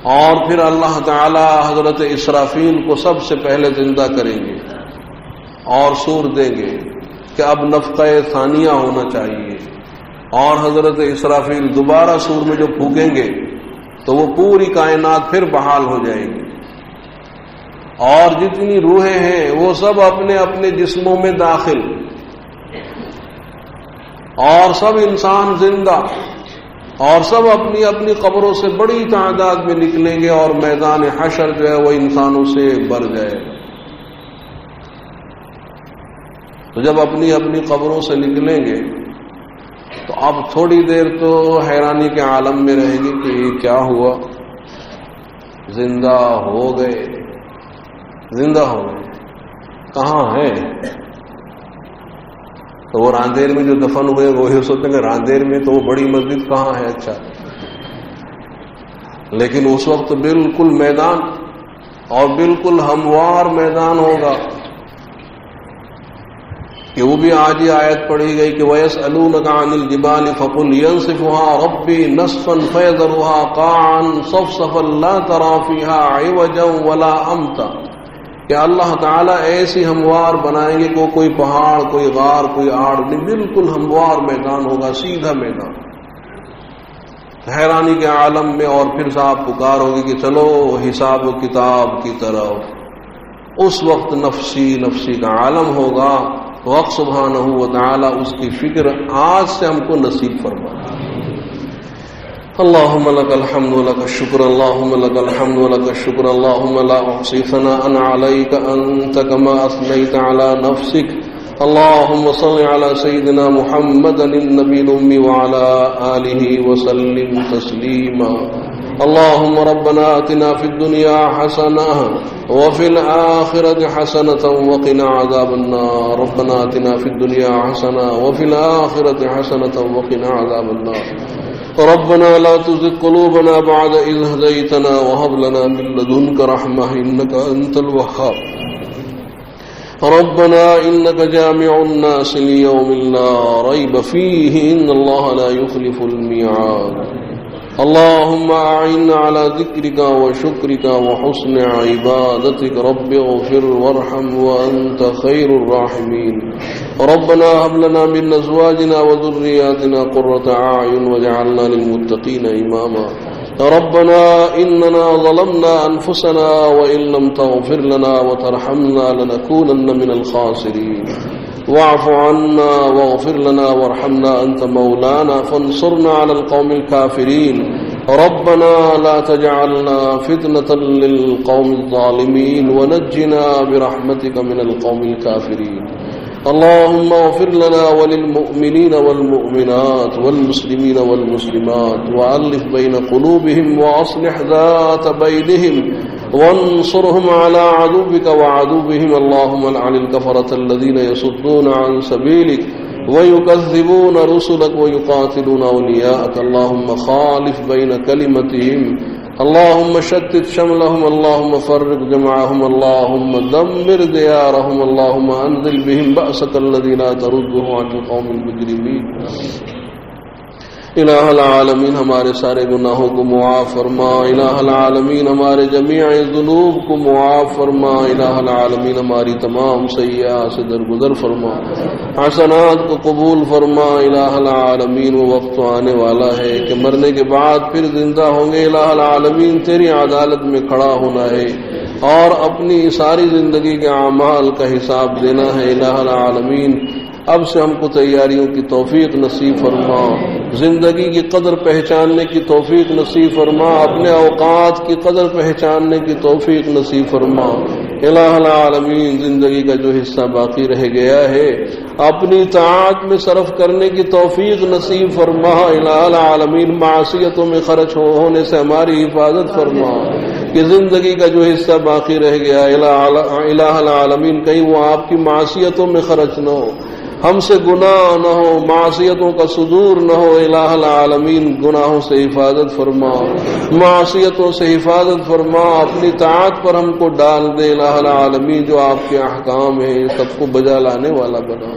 اور پھر اللہ تعالی حضرت اسرافیل کو سب سے پہلے زندہ کریں گے اور سور دیں گے کہ اب نفخہ ثانیہ ہونا چاہیے، اور حضرت اسرافیل دوبارہ سور میں جو پھونکیں گے تو وہ پوری کائنات پھر بحال ہو جائے گی، اور جتنی روحیں ہیں وہ سب اپنے اپنے جسموں میں داخل، اور سب انسان زندہ، اور سب اپنی اپنی قبروں سے بڑی تعداد میں نکلیں گے، اور میدان حشر جو ہے وہ انسانوں سے بھر جائے گا۔ تو جب اپنی اپنی قبروں سے نکلیں گے تو اب تھوڑی دیر تو حیرانی کے عالم میں رہے گی کہ یہ کیا ہوا، زندہ ہو گئے، زندہ ہو گئے، کہاں ہے؟ تو وہ راندیر میں جو دفن ہوئے وہی سوچتے ہیں کہ راندیر میں تو وہ بڑی مسجد کہاں ہے؟ اچھا، لیکن اس وقت بالکل میدان، اور بالکل ہموار میدان ہوگا کہ وہ بھی آج ہی آیت پڑھی گئی کہ وَيَسْأَلُونَكَ عَنِ الْجِبَالِ فَقُلْ يَنسِفُهَا رَبِّي نَسْفًا فَيَذَرُهَا قَاعًا صَفْصَفًا لَا تَرَىٰ فِيهَا عِوَجًا وَلَا أَمْتًا، کہ اللہ تعالیٰ ایسی ہموار بنائیں گے کہ کوئی پہاڑ، کوئی غار، کوئی آڑ نہیں، بالکل ہموار میدان ہوگا، سیدھا میدان، حیرانی کے عالم میں۔ اور پھر صاحب پکار ہوگی کہ چلو حساب و کتاب کی طرف۔ اس وقت نفسی نفسی کا عالم ہوگا، وقت سبحانہ و تعالی اس کی فکر آج سے ہم کو نصیب فرما۔ اللہم لک الحمد و لک الشکر، اللہم لک الحمد و لک الشکر، اللہم لا احصی ثناء علیک انت کما اثنیت علی نفسک، اللہم صل علی سیدنا محمد النبی الأمی وعلی آلہ وسلم تسلیما۔ اللهم ربنا آتنا في الدنيا حسنة وفي الآخرة حسنة وقنا عذاب النار، ربنا آتنا في الدنيا حسنة وفي الآخرة حسنة وقنا عذاب النار، ربنا لا تزغ قلوبنا بعد إذ هديتنا وهب لنا من لدنك رحمة إنك أنت الوهاب، ربنا إنك جامع الناس ليوم لا ريب فيه إن الله لا يخلف الميعاد، اللهم أعنا على ذكرك وشكرك وحسن عبادتك، رب اغفر وارحم وأنت خير الراحمين، ربنا هب لنا من أزواجنا وذرياتنا قرة أعين واجعلنا للمتقين إماما، ربنا إننا ظلمنا أنفسنا وإن لم تغفر لنا وترحمنا لنكونن من الخاسرين، واعف عنا واغفر لنا وارحمنا أنت مولانا فانصرنا على القوم الكافرين، ربنا لا تجعلنا فتنة للقوم الظالمين ونجنا برحمتك من القوم الكافرين، اللهم اغفر لنا وللمؤمنين والمؤمنات والمسلمين والمسلمات وألف بين قلوبهم وأصلح ذات بينهم وانصرهم على عدوك وعدوهم، اللهم لعن الكفرة الذين يصدون عن سبيلك ويكذبون رسلك ويقاتلون أولياءك، اللهم خالف بين كلمتهم، اللهم شتت شملهم، اللهم فرق جمعهم، اللهم دمر ديارهم، اللهم أنزل بهم بأسك الذي لا ترده عن القوم المجرمين۔ الہ العالمین ہمارے سارے گناہوں کو معاف فرما، الہ العالمین ہمارے جمیع ذنوب کو معاف فرما، الہ العالمین ہماری تمام سیئات سے درگزر فرما، حسنات کو قبول فرما، الہ العالمین وہ وقت آنے والا ہے کہ مرنے کے بعد پھر زندہ ہوں گے، الہ العالمین تیری عدالت میں کھڑا ہونا ہے اور اپنی ساری زندگی کے اعمال کا حساب دینا ہے، الہ العالمین اب سے ہم کو تیاریوں کی توفیق نصیب فرما، زندگی کی قدر پہچاننے کی توفیق نصیب فرما، اپنے اوقات کی قدر پہچاننے کی توفیق نصیب فرما، الہ العالمین زندگی کا جو حصہ باقی رہ گیا ہے اپنی طاعت میں صرف کرنے کی توفیق نصیب فرما، الہ العالمین معصیتوں میں خرچ ہونے سے ہماری حفاظت فرما، کہ زندگی کا جو حصہ باقی رہ گیا الہ العالمین کہیں وہ آپ کی معصیتوں میں خرچ نہ ہو، ہم سے گناہ نہ ہو، معصیتوں کا صدور نہ ہو، الہ العالمین گناہوں سے حفاظت فرما، معصیتوں سے حفاظت فرما، اپنی طاعت پر ہم کو ڈال دے، الہ العالمین جو آپ کے احکام ہیں سب کو بجا لانے والا بنا،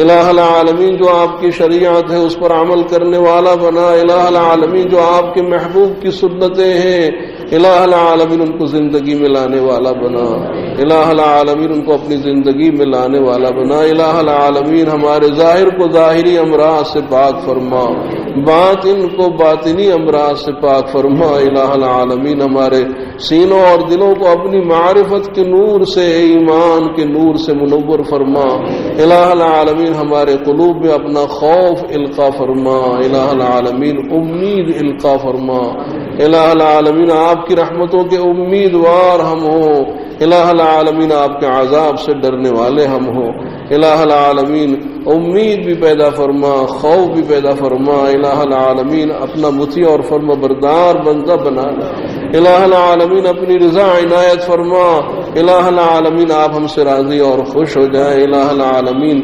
الہ العالمین جو آپ کی شریعت ہے اس پر عمل کرنے والا بنا، الہ العالمین جو آپ کے محبوب کی سنتیں ہیں الہ العالمین ان کو زندگی میں لانے والا بنا، الہ العالمین ان کو اپنی زندگی میں لانے والا بنا، الہ العالمین ہمارے ظاہر کو ظاہری امراض سے پاک فرما، باطن کو باطنی امراض سے پاک فرما، الہ العالمین ہمارے سینوں اور دلوں کو اپنی معرفت کے نور سے، ایمان کے نور سے منور فرما، الہ العالمین ہمارے قلوب میں اپنا خوف القا فرما، الہ العالمین امید القا فرما، الہ العالمین آپ کی رحمتوں کے امیدوار ہم ہوں، الہ العالمین آپ کے عذاب سے ڈرنے والے ہم ہوں، الہ العالمین امید بھی پیدا فرما، خوف بھی پیدا فرما، الہ العالمین اپنا مطیع اور فرما بردار بندہ بنا، الہ العالمین اپنی رضا عنایت فرما، الہ العالمین آپ ہم سے راضی اور خوش ہو جائیں، الہ العالمین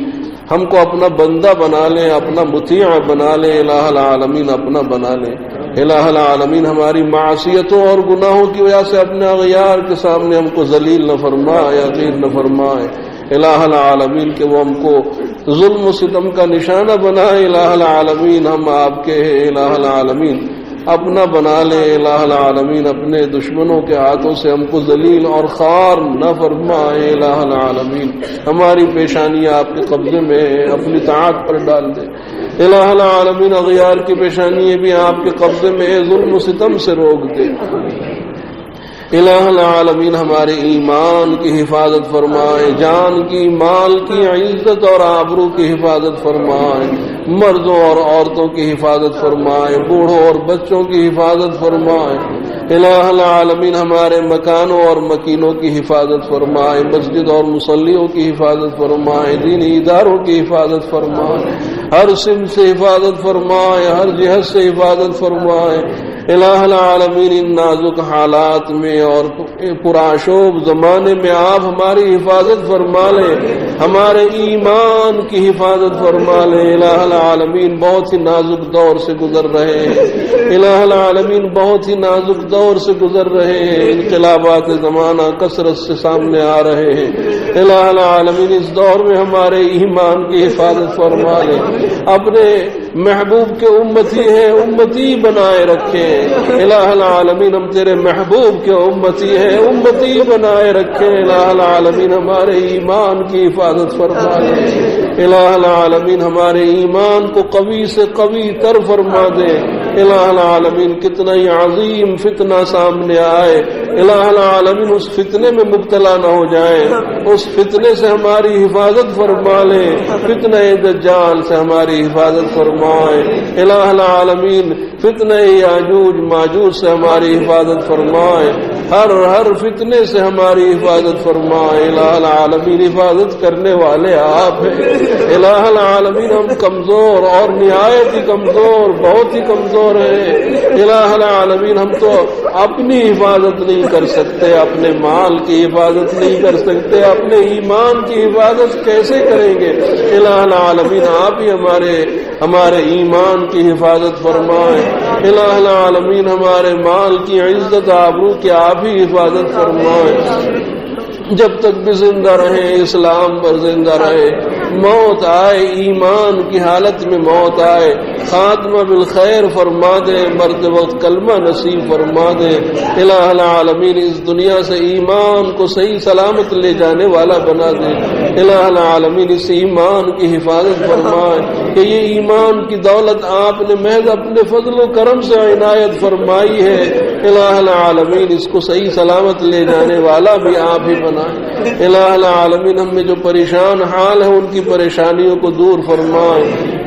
ہم کو اپنا بندہ بنا لیں، اپنا مطیع بنا لیں، الہ العالمین اپنا بنا لیں، الہ العالمین ہماری معصیتوں اور گناہوں کی وجہ سے اپنے اغیار کے سامنے ہم کو ذلیل نہ فرمائے، حقیر نہ فرمائے، الہ العالمین کہ وہ ہم کو ظلم و ستم کا نشانہ بنائے، الہ العالمین ہم آپ کے ہیں، الہ العالمین اپنا بنا لے، الہ العالمین اپنے دشمنوں کے ہاتھوں سے ہم کو ذلیل اور خوار نہ فرمائے، الہ العالمین ہماری پیشانیاں آپ کے قبضے میں اپنی طاعت پر ڈال دے، الہ العالمین اغیار کی پیشانیاں بھی آپ کے قبضے میں ظلم و ستم سے روک دے، الہ العالمین ہمارے ایمان کی حفاظت فرمائے، جان کی، مال کی، عزت اور آبرو کی حفاظت فرمائے، مردوں اور عورتوں کی حفاظت فرمائے، بوڑھوں اور بچوں کی حفاظت فرمائے، الہ العالمین ہمارے مکانوں اور مکینوں کی حفاظت فرمائے، مسجد اور مصلیوں کی حفاظت فرمائے، دینی اداروں کی حفاظت فرمائے، ہر سمت سے حفاظت فرمائے، ہر جہت سے حفاظت فرمائے، الہ العالمین ان نازک حالات میں اور پرآشوب زمانے میں آپ ہماری حفاظت فرما لیں، ہمارے ایمان کی حفاظت فرما لیں، الہ العالمین بہت ہی نازک دور سے گزر رہے ہیں، الہ العالمین بہت ہی نازک دور سے گزر رہے ہیں، انقلابات زمانہ کثرت سے سامنے آ رہے ہیں، الہ العالمین اس دور میں ہمارے ایمان کی حفاظت فرما لیں، اپنے محبوب کے امتی ہیں، امتی بنائے رکھیں، الہ العالمین ہم تیرے محبوب کے امتی ہیں، امتی بنائے رکھیں، الہ العالمین ہمارے ایمان کی حفاظت فرما لے، الہ العالمین ہمارے ایمان کو قوی سے قوی تر فرما دے، الہ العالمین کتنا ہی عظیم فتنہ سامنے آئے، الہ العالمین اس فتنے میں مبتلا نہ ہو جائے، اس فتنے سے ہماری حفاظت فرما لے، فتنہ دجال سے ہماری حفاظت فرمائے، الہ العالمین فتنہ یاجوج ماجوج سے ہماری حفاظت فرمائے، ہر فتنے سے ہماری حفاظت فرمائے، الہ العالمین حفاظت کرنے والے آپ ہیں، الہ العالمین ہم کمزور اور نہایت ہی کمزور، بہت ہی کمزور ہیں، الہ العالمین ہم تو اپنی حفاظت نہیں کر سکتے، اپنے مال کی حفاظت نہیں کر سکتے، اپنے ایمان کی حفاظت کیسے کریں گے، الہ العالمین آپ ہی ہمارے ایمان کی حفاظت فرمائے، الہ العالمین ہمارے مال کی، عزت آبرو کی آپ ہی حفاظت فرمائے، جب تک بھی زندہ رہے اسلام پر زندہ رہے، موت آئے ایمان کی حالت میں موت آئے، خاتمہ بالخیر فرما دے، مرتے وقت کلمہ نصیب فرما دے، الہ العالمین اس دنیا سے ایمان کو صحیح سلامت لے جانے والا بنا دے، الہ العالمین اس ایمان کی حفاظت فرمائے کہ یہ ایمان کی دولت آپ نے محض اپنے فضل و کرم سے عنایت فرمائی ہے، الہ العالمین اس کو صحیح سلامت لے جانے والا بھی آپ ہی بنائے، الہ العالمین ہم میں جو پریشان حال ہے ان کی پریشانیوں کو دور فرمائے،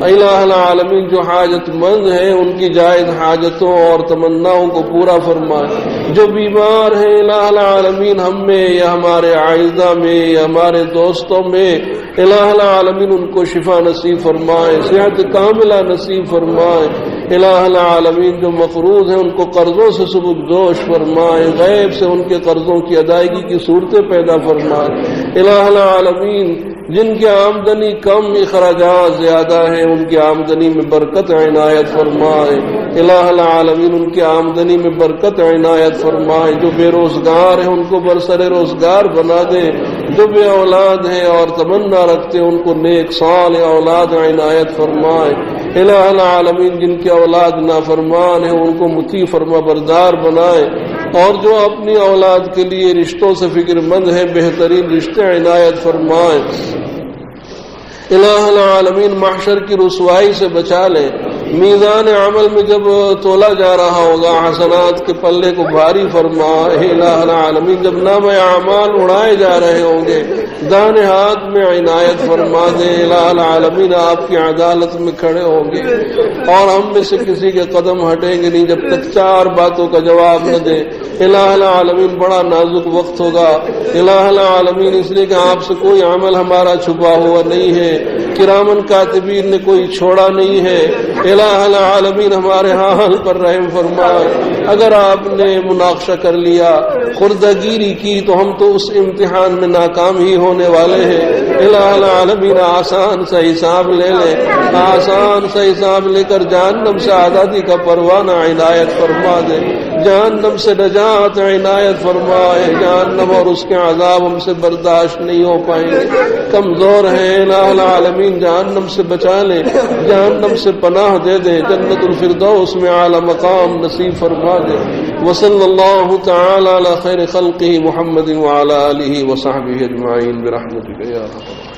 الہ العالمین جو حاجت مند ہیں ان کی جائز حاجتوں اور تمناؤں کو پورا فرمائے، جو بیمار ہیں الہ العالمین ہم میں یا ہمارے عائزہ میں یا ہمارے دوستوں میں، الہ العالمین ان کو شفا نصیب فرمائے، صحت کاملہ نصیب فرمائے، الہ العالمین جو مقروض ہیں ان کو قرضوں سے سبکدوش فرمائے، غیب سے ان کے قرضوں کی ادائیگی کی صورتیں پیدا فرمائے، الہ العالمین جن کی آمدنی کم اخراجات زیادہ ہیں ان کی آمدنی میں برکت عنایت فرمائے، الہ العالمین ان کی آمدنی میں برکت عنایت فرمائے، جو بے روزگار ہیں ان کو برسر روزگار بنا دے، جو بے اولاد ہیں اور تمنا رکھتے ان کو نیک صالح اولاد عنایت فرمائے، الہ العالمین جن کی اولاد نافرمان ہیں ان کو مطیع فرما بردار بنائے، اور جو اپنی اولاد کے لیے رشتوں سے فکر مند ہے بہترین رشتے عنایت فرمائے۔ الہ العالمین محشر کی رسوائی سے بچا لے، میزان عمل میں جب تولا جا رہا ہوگا حسنات کے پلے کو بھاری فرما۔ الہ العالمین جب نام اعمال اڑائے جا رہے ہوں گے دانے ہاتھ میں عنایت فرما دے۔ الہ العالمین آپ کی عدالت میں کھڑے ہوں گے اور ہم میں سے کسی کے قدم ہٹیں گے نہیں جب تک 4 باتوں کا جواب نہ دے۔ الہ العالمین بڑا نازک وقت ہوگا۔ الہ العالمین اس لیے کہ آپ سے کوئی عمل ہمارا چھپا ہوا نہیں ہے، کرامن کاتبین نے کوئی چھوڑا نہیں ہے۔ الہ العالمین ہمارے حال پر رحم فرمائے۔ اگر آپ نے مناقشہ کر لیا، خردگیری کی، تو ہم تو اس امتحان میں ناکام ہی ہونے والے ہیں۔ الہ العالمین آسان سا حساب لے لے، آسان سا حساب لے کر جہنم سے آزادی کا پروانہ عنایت فرما دے، جہنم سے نجات عنایت فرمائے۔ جہنم اور اس کے عذاب ہم سے برداشت نہیں ہو پائیں گے، کمزور ہیں۔ الہ العالمین جہنم سے بچا لے، جہنم سے پناہ دے دے، جنت الفردوس میں اعلی مقام نصیب فرما دے۔ وصلی اللہ تعالی علی خیر خلقہ محمد وعلی آلہ وصحبہ اجمعین برحمتک یا رب۔